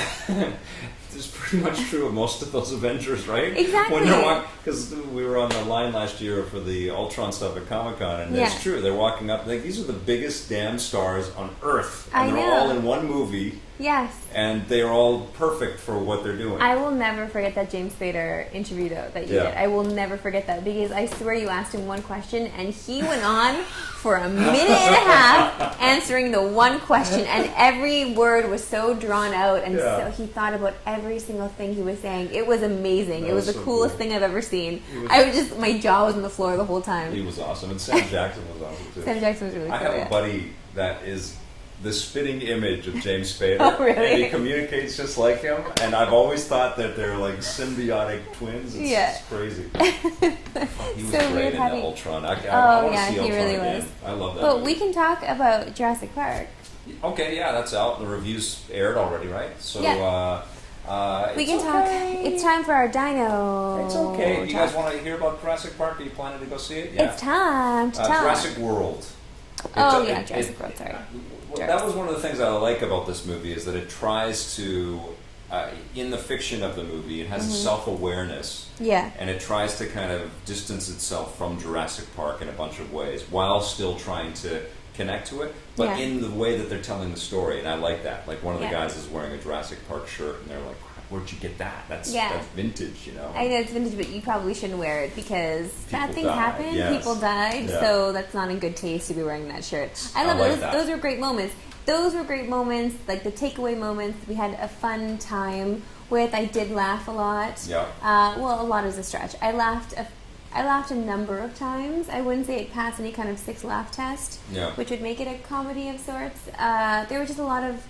It's pretty much true of most of those Avengers, right? Exactly. When they're walking, because we were on the line last year for the Ultron stuff at Comic-Con, and it's true. They're walking up, these are the biggest damn stars on Earth. And they're all in one movie. Yes. And they're all perfect for what they're doing. I will never forget that James Spader interview, though, that you did. I will never forget that, because I swear you asked him one question, and he went on for a minute and a half answering the one question, and every word was so drawn out, and so he thought about every single thing he was saying. It was amazing. It was the coolest thing I've ever seen. My jaw was on the floor the whole time. He was awesome, and Sam Jackson was awesome, too. Sam Jackson was really cool. I have a buddy that is the spitting image of James Spader, Oh, really? and he communicates just like him. And I've always thought that they're like symbiotic twins. It's crazy. He was So great weird in having- Ultron. I Oh, want to yeah, see he Ultron really again. was. I love that. But movie. we can talk about Jurassic Park. Okay, yeah, that's out. The reviews aired already, right? So Yeah. We it's can talk. okay. It's time for our dino. It's okay. You talk. guys want to hear about Jurassic Park? Are you planning to go see it? Yeah. It's time to talk. Jurassic World. Jurassic World. Sorry. That was one of the things I like about this movie is that it tries to, in the fiction of the movie, it has a self-awareness. Yeah. And it tries to kind of distance itself from Jurassic Park in a bunch of ways while still trying to connect to it, but Yeah. in the way that they're telling the story. And I like that. Like one of the Yeah. guys is wearing a Jurassic Park shirt and they're like, where'd you get that? That's vintage, you know? I know it's vintage, but you probably shouldn't wear it because bad things died, happen. yes. People died, Yeah. so that's not in good taste to be wearing that shirt. I love like it. that. Those were great moments. Those were great moments, like the takeaway moments. We had a fun time with. I did laugh a lot. Yeah. Well, a lot is a stretch. I laughed a number of times. I wouldn't say it passed any kind of 6 laugh test, Yeah. which would make it a comedy of sorts. There were just a lot of.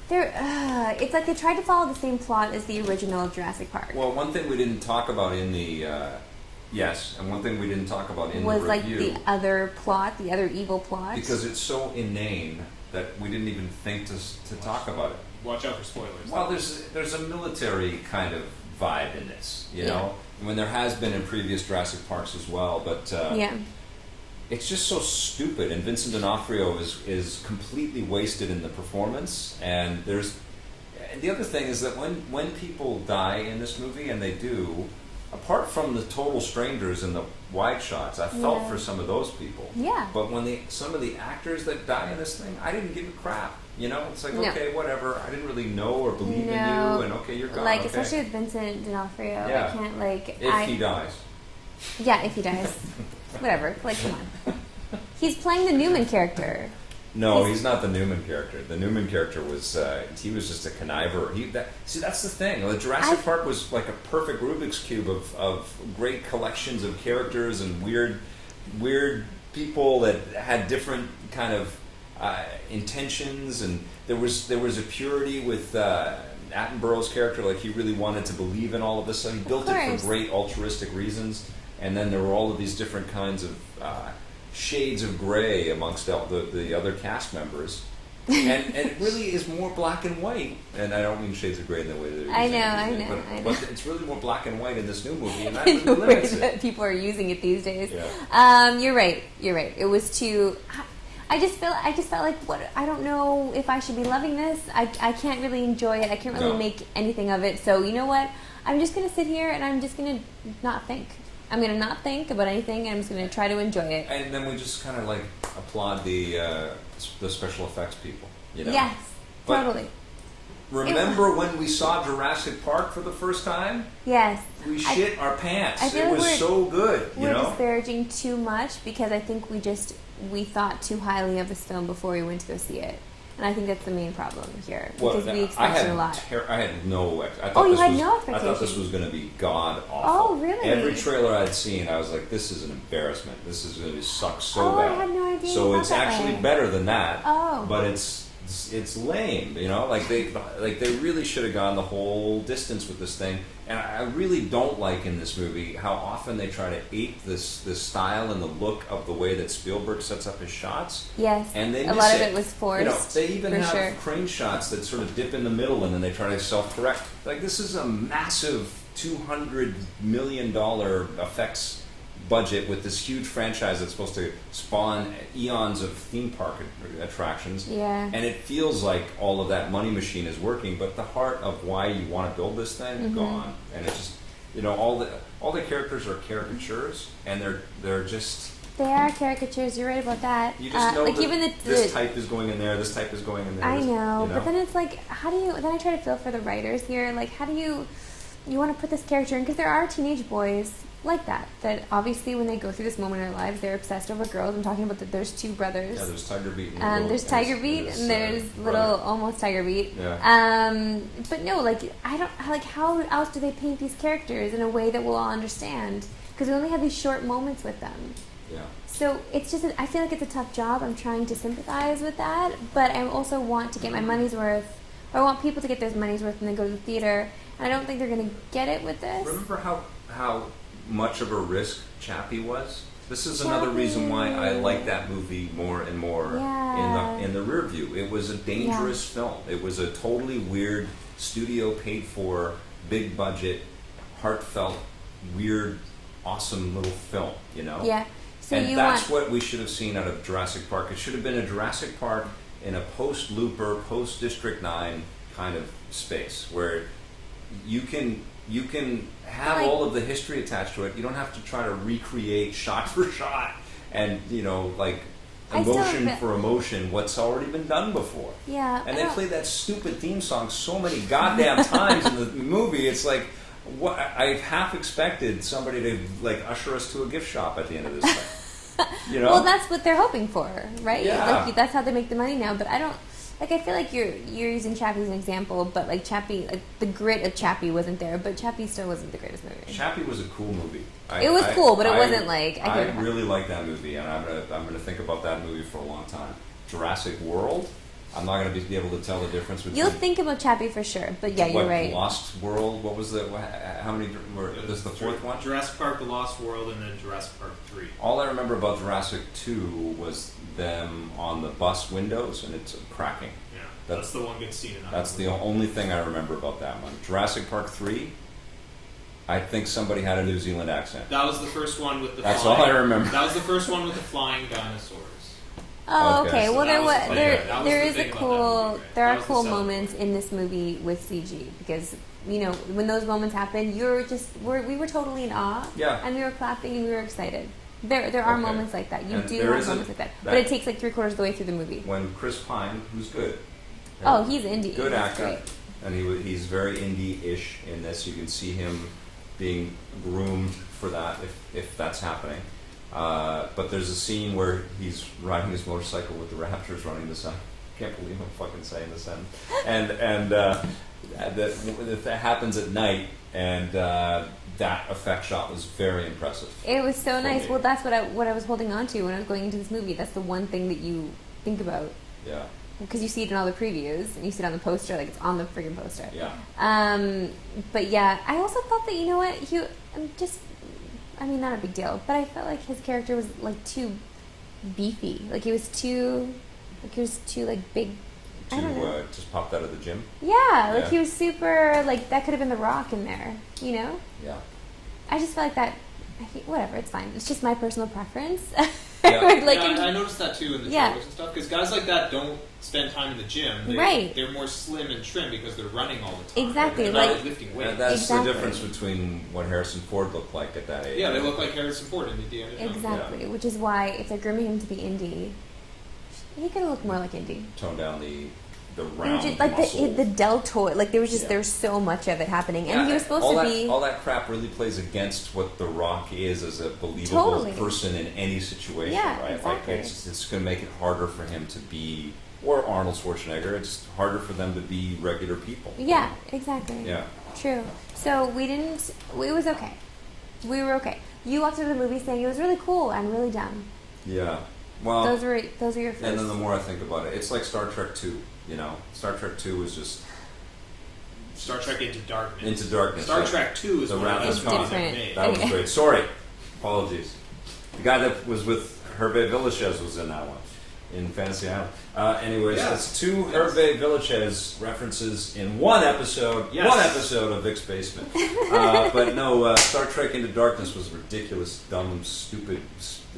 It's like they tried to follow the same plot as the original Jurassic Park. Well, one thing we didn't talk about in the and one thing we didn't talk about in was the like review the other plot, the other evil plot. because it's so inane that we didn't even think to talk about it. Watch out for spoilers. Well, there's a military kind of vibe in this, you know, when there has been in previous Jurassic Parks as well, but it's just so stupid, and Vincent D'Onofrio is completely wasted in the performance. And the other thing is that when people die in this movie, and they do, apart from the total strangers in the wide shots, I felt for some of those people. Yeah. But when some of the actors that die in this thing, I didn't give a crap. You know, it's like, okay, whatever. I didn't really know or believe in you, and okay, you're gone. Like, okay. especially with Vincent D'Onofrio, Yeah. I can't, like... If he dies. Yeah, if he dies. Whatever. Like, come on. He's playing the Newman character. No, he's not the Newman character. The Newman character was, he was just a conniver. See, that's the thing. The Jurassic Park was like a perfect Rubik's Cube of great collections of characters and weird people that had different kind of intentions, and there was a purity with Attenborough's character. Like, he really wanted to believe in all of this, so he built it for great altruistic reasons. And then there were all of these different kinds of shades of gray amongst the other cast members. And it really is more black and white. And I don't mean shades of gray in the way that it is. I know. But it's really more black and white in this new movie, and that In the really way limits that it. people are using it these days. Yeah. You're right. It was too... I just felt like, what? I don't know if I should be loving this. I can't really enjoy it. I can't really make anything of it. So, you know what? I'm just going to sit here and I'm just going to not think. I'm going to not think about anything, and I'm just going to try to enjoy it. And then we just kind of like applaud the special effects people, you know? Yes, But totally. Remember when we saw Jurassic Park for the first time? Yes. We shit our pants. I feel It like was so good, you We're know? disparaging too much because I think we thought too highly of this film before we went to go see it. And I think that's the main problem here, because we expected a lot. I had no. I thought Oh, you this had was, no I thought this expectations. was going to be god awful. Oh, really? Every trailer I'd seen, I was like, "This is an embarrassment. This is going to suck so Oh, I bad." had no idea So you it's felt that actually way. better than that. Oh. But it's lame, you know. Like they really should have gone the whole distance with this thing. And I really don't like in this movie how often they try to ape this style and the look of the way that Spielberg sets up his shots. Yes, And they a miss lot of it. it was forced. You know, they even for have sure. crane shots that sort of dip in the middle and then they try to self-correct. Like, this is a massive $200 million effects budget with this huge franchise that's supposed to spawn eons of theme park attractions. Yeah. And it feels like all of that money machine is working, but the heart of why you want to build this thing gone. And it's just, you know, all the characters are caricatures, and they're just. They are caricatures. You're right about that. You just know like that even this type is going in there, this type is going in there. I this- know, you but then it's like, how do you? Then I try to feel for the writers here. Like, how do you want to put this character in? Because there are teenage boys like that. That obviously, when they go through this moment in their lives, they're obsessed over girls. I'm talking about that. There's 2 brothers. Yeah, there's Tiger Beat. There's Tiger Beat, and there's little almost Tiger Beat. Yeah. But no, like I don't like how else do they paint these characters in a way that we'll all understand? Because we only have these short moments with them. Yeah. So it's just, I feel like it's a tough job. I'm trying to sympathize with that, but I also want to get my money's worth. I want people to get their money's worth and then go to the theater. And I don't think they're going to get it with this. Remember how much of a risk Chappie was? This is another reason why I like that movie more and more in the rear view. It was a dangerous film. It was a totally weird, studio paid for, big budget, heartfelt, weird, awesome little film, you know? Yeah. So and that's what we should have seen out of Jurassic Park. It should have been a Jurassic Park in a post-Looper, post-District 9 kind of space where you can have all of the history attached to it. You don't have to try to recreate shot for shot and, you know, like emotion for emotion what's already been done before. Yeah. And they play that stupid theme song so many goddamn times in the movie. It's like, what I half expected somebody to like usher us to a gift shop at the end of this thing. You know? Well, that's what they're hoping for, right? Yeah. Like, that's how they make the money now. But I don't. Like, I feel like you're using Chappie as an example, but like Chappie, like the grit of Chappie wasn't there, but Chappie still wasn't the greatest movie. Be was a cool movie. It was cool, but it wasn't like I really like that movie, and I'm gonna think about that movie for a long time. Jurassic World, I'm not gonna be able to tell the difference between. You'll think about Chappie for sure, but yeah, you're right. Lost World. What was the? How many? This is the fourth one. Jurassic Park: The Lost World, and then Jurassic Park 3. All I remember about Jurassic 2 was them on the bus windows, and it's cracking. That's the one good scene in that. That's the only thing I remember about that one. Jurassic Park 3, I think somebody had a New Zealand accent. That was the first one with the That's all I remember. That was the first one with the flying dinosaurs. Oh, okay. So Well, there are cool the moments in this movie with CG because, you know, when those moments happen, we were totally in awe. Yeah. And we were clapping and we were excited. There are moments like that. You And do there have is moments like that. But it takes like 3/4 of the way through the movie. When Chris Pine, who's good. Oh, he's indie. Good That's actor. great. And he's very indie-ish in this. You can see him being groomed for that if that's happening. But there's a scene where he's riding his motorcycle with the raptors running the sun. Can't believe I'm fucking saying this then. And that happens at night, and that effect shot was very impressive. It was so nice. me. Well, that's what I was holding on to when I was going into this movie. That's the one thing that you think about. Yeah. Because you see it in all the previews, and you see it on the poster, like it's on the friggin' poster. Yeah. But yeah, I also thought that, you know what, not a big deal, but I felt like his character was like too beefy. Like he was too like big. I don't know. Just popped out of the gym. Yeah, like he was super, like that could have been The Rock in there, you know? Yeah. I just felt like that, whatever, it's fine. It's just my personal preference. Yeah. I noticed that too in the trailers and stuff, because guys like that don't spend time in the gym. They're more slim and trim because they're running all the time. Exactly. They're not lifting weights. That's the difference between what Harrison Ford looked like at that age. Yeah, they look like Harrison Ford in Indiana Jones. Exactly, which is why if they're grooming him to be indie, he could look more like indie. Tone down the round just, like muscle. the deltoid, like there was so much of it happening, and he was supposed to be. All that crap really plays against what The Rock is as a believable person in any situation, right? Exactly. Like it's going to make it harder for him to be, or Arnold Schwarzenegger. It's harder for them to be regular people. Yeah, exactly. Yeah. True. So it was okay. We were okay. You walked into the movie saying it was really cool and really dumb. Yeah. Well, those were your first. And then the more I think about it, it's like Star Trek 2. You know, Star Trek 2 was just Star Trek Into Darkness. Into Darkness. Star Trek 2 is the one of the best movies ever made. That was great. Sorry, apologies. The guy that was with Herve Villechaize was in that one, in Fantasy Island. Anyways, that's two Herve Villechaize references in one episode. Yes. One episode of Vic's Basement. But no, Star Trek Into Darkness was a ridiculous, dumb, stupid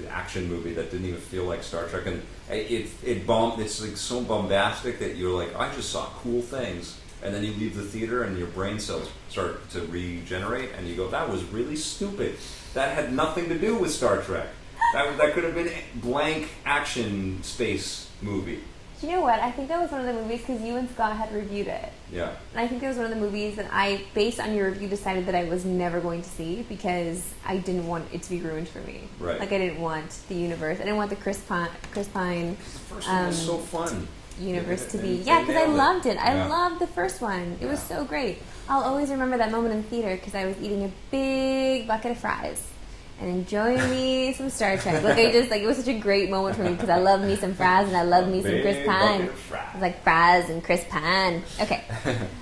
action movie that didn't even feel like Star Trek, and it's like so bombastic that you're like, I just saw cool things, and then you leave the theater and your brain cells start to regenerate, and you go, that was really stupid. That had nothing to do with Star Trek. That could have been a blank action space movie. Do you know what? I think that was one of the movies because you and Scott had reviewed it. Yeah. And I think that was one of the movies that I, based on your review, decided that I was never going to see because I didn't want it to be ruined for me. Right. Like I didn't want the universe. I didn't want the Chris Pine. The first one was so fun. Universe to be. Yeah, because I loved it. I Yeah. loved the first one. It was so great. I'll always remember that moment in the theater because I was eating a big bucket of fries. and enjoying me some Star Trek. Like it was such a great moment for me because I love me some fries and I love me some Big crisp bucket pan. of fries. I was like fries and crisp pan. Okay.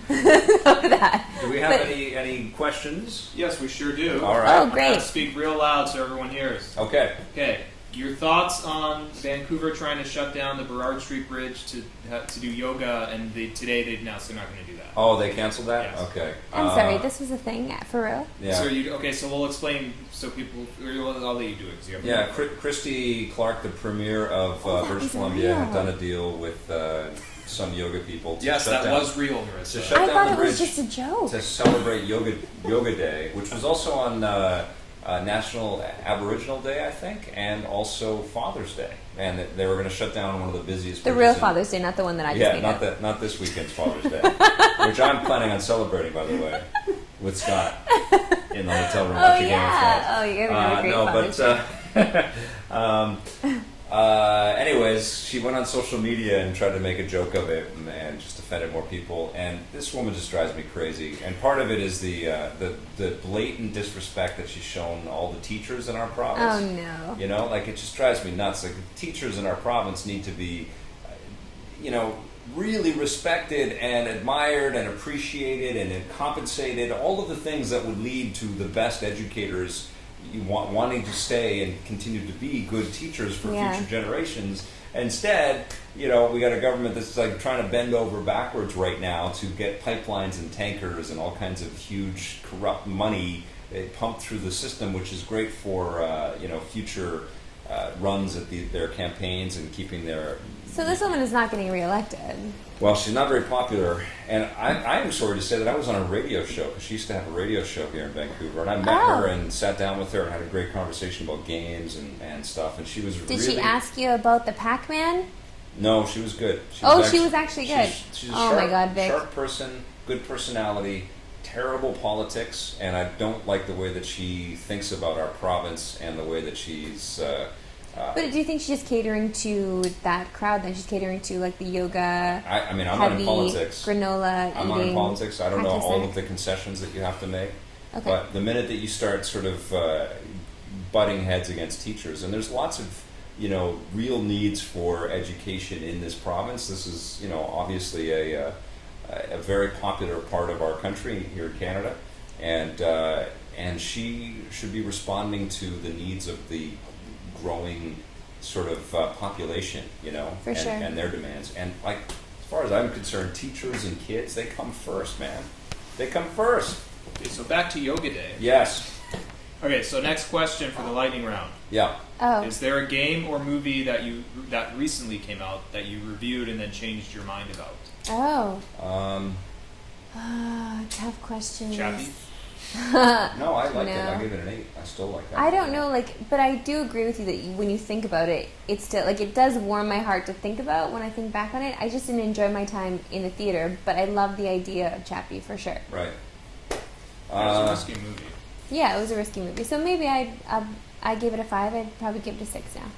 Enough of that. Do we have any questions? Yes, we sure do. All right. Oh, great. Speak real loud so everyone hears. Okay. Okay, your thoughts on Vancouver trying to shut down the Burrard Street Bridge to do yoga, and today they announced they're not going to do that. Oh, they canceled that? Yes. Okay. I'm sorry, this was a thing for real? Yeah. So we'll explain so people. I'll let you do it. 'Cause you have Yeah, Christy Clark, the premier of that British was Columbia, real. had done a deal with some yoga people to Yes, shut that down, was real, to Marissa. shut I down thought the it bridge was just a joke. to celebrate Yoga Day, which was also on National Aboriginal Day, I think, and also Father's Day. And they were going to shut down one of the busiest The bridges real in- Father's Day, not the one that I just made up. not this weekend's Father's Day, which I'm planning on celebrating, by the way, with Scott in the hotel room watching Game of Thrones. Oh, you're going to have a great No, Father's Day. anyways, she went on social media and tried to make a joke of it and just offended more people. And this woman just drives me crazy. And part of it is the blatant disrespect that she's shown all the teachers in our province. Oh, no. You know, like it just drives me nuts. Like the teachers in our province need to be, really respected and admired and appreciated and compensated. All of the things that would lead to the best educators wanting to stay and continue to be good teachers for future generations. Instead, we got a government that's like trying to bend over backwards right now to get pipelines and tankers and all kinds of huge corrupt money pumped through the system, which is great for future runs at their campaigns and keeping their. So this woman is not getting reelected. Well, she's not very popular, and I am sorry to say that I was on a radio show, because she used to have a radio show here in Vancouver, and I met her and sat down with her and had a great conversation about games and stuff, and she was Did she ask you about the Pac-Man? No, she was good. She was actually good. She's a my God, Vic. sharp person, good personality, terrible politics, and I don't like the way that she thinks about our province and the way that she's... but do you think she's just catering to that crowd? Then she's catering to like the yoga. I'm not heavy in politics. Granola I'm eating. not in politics. I don't know all practicer. of the concessions that you have to make. Okay. But the minute that you start sort of butting heads against teachers, and there's lots of real needs for education in this province. This is obviously a very popular part of our country here in Canada, and she should be responding to the needs of the growing sort of population, For sure. and their demands. And like, as far as I'm concerned, teachers and kids, they come first, man. They come first. Okay, so back to Yoga Day. Yes. Okay, so next question for the lightning round. Yeah. Oh. Is there a game or movie that recently came out that you reviewed and then changed your mind about? Oh. Tough question. No, Chappie? I liked it. No. I gave it an 8. I still like that. I don't know, but I do agree with you that when you think about it, it's still, it does warm my heart to think about when I think back on it. I just didn't enjoy my time in the theater, but I love the idea of Chappie for sure. Right. It was a risky movie. Yeah, it was a risky movie. So maybe I gave it a 5. I'd probably give it a 6 now.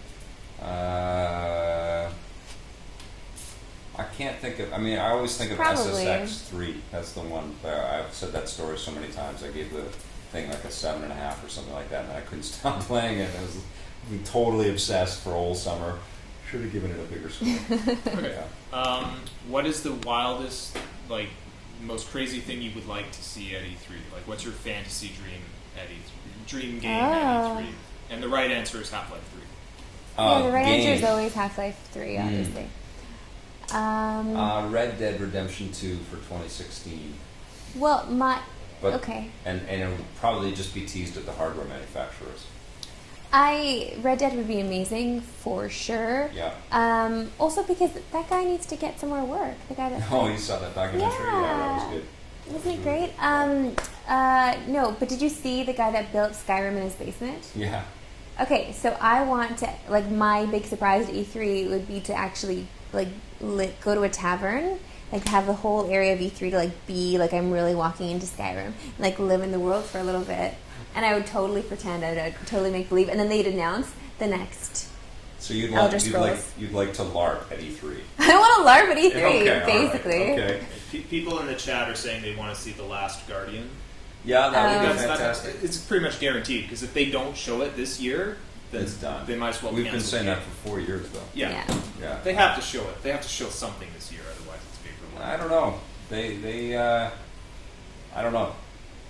I can't think of. I always think of Probably. SSX 3. That's the one. I've said that story so many times. I gave the thing like a 7.5 or something like that, and I couldn't stop playing it. I was totally obsessed for a whole summer. Should have given it a bigger score. Okay. Yeah. What is the wildest, most crazy thing you would like to see at E3? Like, what's your fantasy dream at E3? Dream game at E3? And the right answer is Half-Life 3. Yeah, the right game. answer is always Half-Life 3, obviously. Red Dead Redemption 2 for 2016. Well, But, okay. And it would probably just be teased at the hardware manufacturers. Red Dead would be amazing for sure. Yeah. Also because that guy needs to get some more work. The guy that Oh, you saw that documentary? Yeah, that was good. Wasn't it great? No, but did you see the guy that built Skyrim in his basement? Yeah. Okay, so I want to, my big surprise at E3 would be to actually, go to a tavern, have the whole area of E3 to, be I'm really walking into Skyrim, live in the world for a little bit. And I would totally pretend, I would totally make believe, and then they'd announce the next. So you'd Elder like Scrolls. to LARP at E3. I want to LARP at E3, Okay, all right, basically. okay. People in the chat are saying they want to see The Last Guardian. Yeah, that would be That's fantastic. it's pretty much guaranteed because if they don't show it this year, then It's done. they might as well. We've been cancel saying the that game. for 4 years, though. Yeah. Yeah. They have to show it. They have to show something this year, otherwise it's paper. I don't know. They I don't know.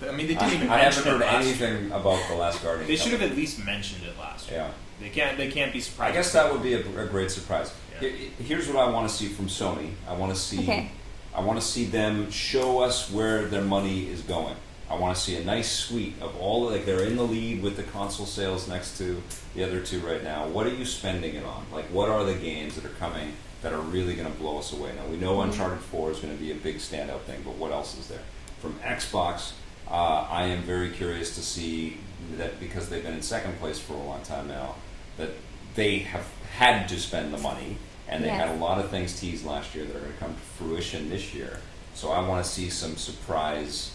I mean, they didn't even. I mention haven't heard it last anything year. about The Last Guardian. They should have coming. at least mentioned it last year. Yeah. They can't be surprised. I guess that would be a great surprise. Yeah. Here's what I want to see from Sony. I want to see. Okay. I want to see them show us where their money is going. I want to see a nice suite of all like they're in the lead with the console sales next to the other two right now. What are you spending it on? Like, what are the games that are coming that are really going to blow us away? Now we know Uncharted 4 is going to be a big standout thing, but what else is there? From Xbox, I am very curious to see that because they've been in second place for a long time now, that they have had to spend the money, and they had a lot of things teased last year that are going to come to fruition this year. So I want to see some surprise,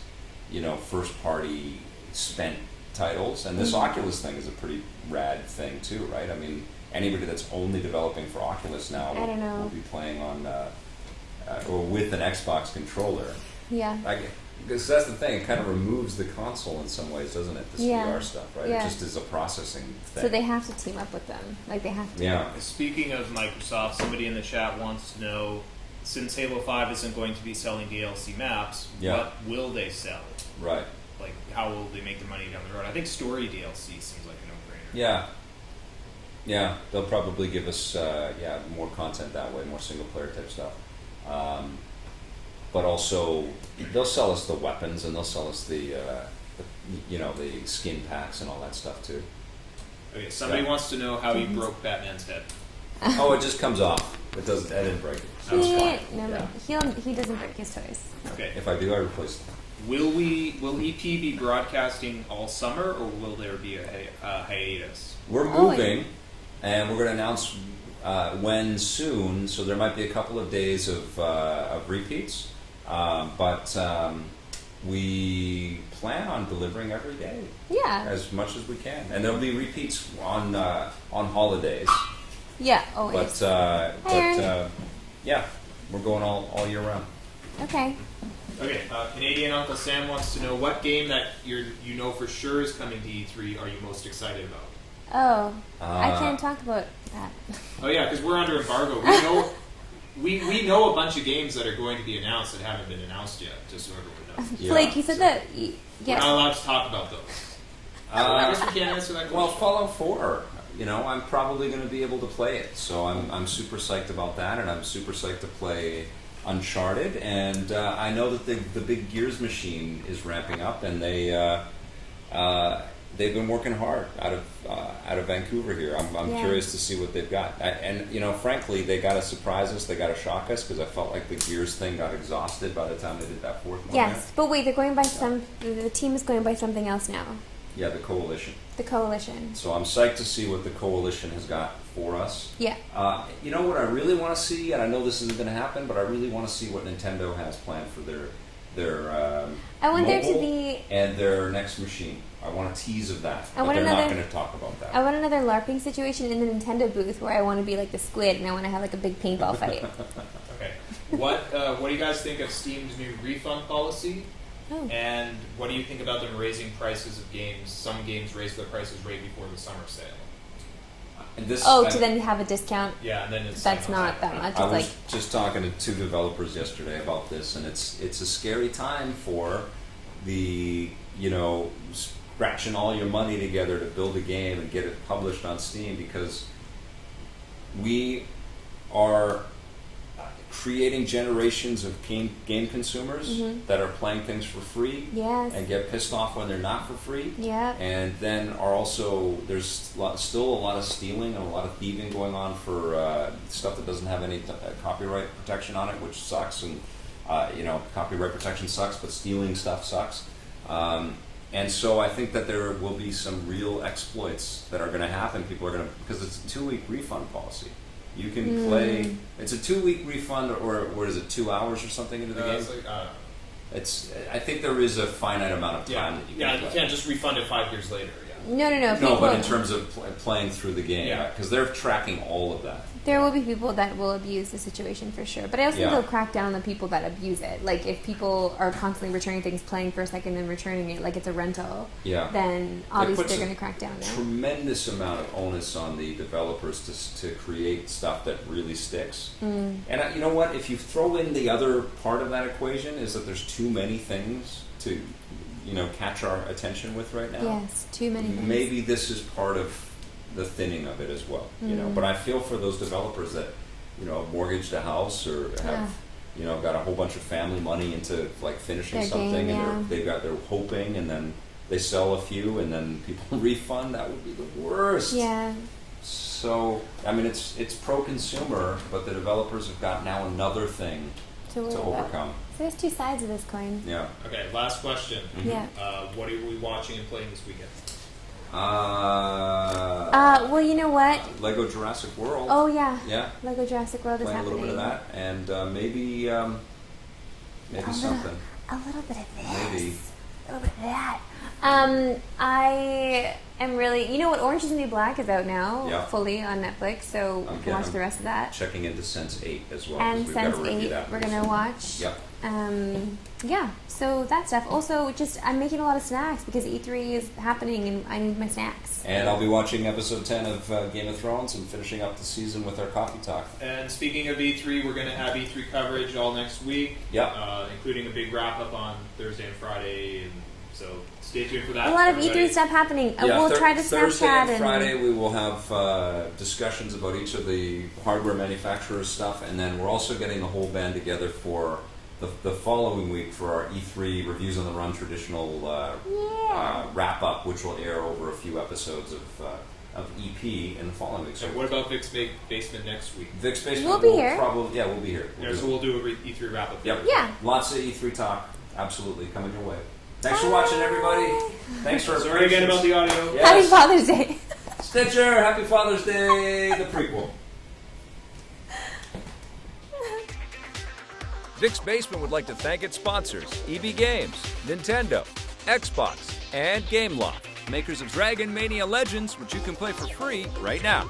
first party spent titles. And this Oculus thing is a pretty rad thing too, right? I mean, anybody that's only developing for Oculus now will be playing on or with an Xbox controller. Yeah. Because that's the thing, it kind of removes the console in some ways, doesn't it? This VR stuff, right? Yeah. It just is a processing thing. So they have to team up with them. Like they have to. Yeah. Speaking of Microsoft, somebody in the chat wants to know, since Halo 5 isn't going to be selling DLC maps, what will they sell? Right. Like, how will they make their money down the road? I think story DLC seems like a no-brainer. Yeah. Yeah, they'll probably give us more content that way, more single player type stuff. But also, they'll sell us the weapons and they'll sell us the skin packs and all that stuff too. Okay, somebody wants to know how he broke Batman's head. Oh, it just comes off. It doesn't. I didn't break it. So it's fine. He doesn't break his toys. Okay. If I do, I replace them. Will EP be broadcasting all summer, or will there be a hiatus? We're moving, and we're going to announce when soon. So there might be a couple of days of repeats, but we plan on delivering every day. Yeah. As much as we can, and there'll be repeats on holidays. Yeah. Always. But yeah, we're going all year round. Okay. Okay, Canadian Uncle Sam wants to know what game that you know for sure is coming to E3 are you most excited about? Oh, I can't talk about that. Oh yeah, because we're under embargo. We know a bunch of games that are going to be announced that haven't been announced yet. Just so everyone knows. Blake, you said that. We're Yes. not allowed to talk about those. So I guess we can't answer that question. Well, Fallout 4. I'm probably going to be able to play it, so I'm super psyched about that, and I'm super psyched to play Uncharted, and I know that the big Gears machine is ramping up, and they've been working hard out of Vancouver here. I'm curious to see what they've got, and frankly, they got to surprise us, they got to shock us, because I felt like the Gears thing got exhausted by the time they did that fourth one. Yes, but wait, they're going by the team is going by something else now. Yeah, the Coalition. The Coalition. So I'm psyched to see what the Coalition has got for us. Yeah. You know what I really want to see, and I know this isn't going to happen, but I really want to see what Nintendo has planned for their I want there to mobile be and their next machine. I want a tease of that, I but want they're not another- going to talk about that. I want another LARPing situation in the Nintendo booth where I want to be like the squid and I want to have like a big paintball fight. Okay. What do you guys think of Steam's new refund policy? Oh. And what do you think about them raising prices of games? Some games raise their prices right before the summer sale. And this, To then have a discount. Yeah, and then it's That's not that much. It's I was like just talking to two developers yesterday about this, and it's a scary time for the scratching all your money together to build a game and get it published on Steam, because we are creating generations of game consumers that are playing things for free and get pissed off when they're not for free. Yeah. And then are also, there's still a lot of stealing and a lot of thieving going on for stuff that doesn't have any copyright protection on it, which sucks. And copyright protection sucks, but stealing stuff sucks. And so I think that there will be some real exploits that are going to happen. People are going to, because it's a 2-week refund policy. You can play. It's a 2-week refund, or what is it? 2 hours or something into the game. It's like, I think there is a finite amount of time that you can play. You can't just refund it 5 years later. No. No, People, but in terms of playing through the game, Yeah. because they're tracking all of that. there will be people that will abuse the situation for sure. But I also think Yeah. they'll crack down on the people that abuse it. Like if people are constantly returning things, playing for a second, then returning it like it's a rental, Yeah. then obviously puts they're a going to crack down there. Tremendous amount of onus on the developers to create stuff that really sticks. Mm. And you know what? If you throw in the other part of that equation, is that there's too many things to, catch our attention with right now. Yes, too many things. Maybe this is part of the thinning of it as well. But I feel for those developers that mortgaged a house or have got a whole bunch of family money into like finishing Their something, game, and they're hoping, and then they sell a few, and then people refund. That would be the worst. Yeah. So I mean, it's pro-consumer, but the developers have got now another thing To to overcome. So there's two sides of this coin. Yeah. Okay, last question. Yeah. What are we watching and playing this weekend? Well, you know what? Lego Jurassic World. Oh yeah. Yeah. Lego Jurassic World is Playing a happening. little bit of that, and maybe something. A little bit of this. Maybe. A little bit of that. I am really. You know what? Orange is the New Black is out now, Yeah. fully on Netflix. So we can watch the rest of that. Checking into Sense 8 as well. And 'cause we've Sense got to review 8, that we're pretty gonna soon. watch. Yep. Yeah. So that stuff. Also, I'm making a lot of snacks because E3 is happening, and I need my snacks. And I'll be watching episode 10 of Game of Thrones and finishing up the season with our coffee talk. And speaking of E3, we're going to have E3 coverage all next week. Yep. Including a big wrap up on Thursday and Friday, and so stay tuned for that. A lot of everybody. E3 stuff happening. Yeah, We'll try to Thursday Snapchat and Friday we will have discussions about each of the hardware manufacturers' stuff, and then we're also getting the whole band together for the following week for our E3 Reviews on the Run traditional wrap up, which will air over a few episodes of EP in the following week. So And what about Vic's Basement next week? Vic's Basement We'll be will here. we'll be here. So we'll do a E3 wrap up. Yep. Yeah. Lots of E3 talk. Absolutely coming your way. Thanks for watching, everybody. Thanks for Sorry again about the audio. Yes. Happy Father's Day. Stitcher, Happy Father's Day, the prequel. Vic's Basement would like to thank its sponsors, EB Games, Nintendo, Xbox, and Gameloft, makers of Dragon Mania Legends, which you can play for free right now.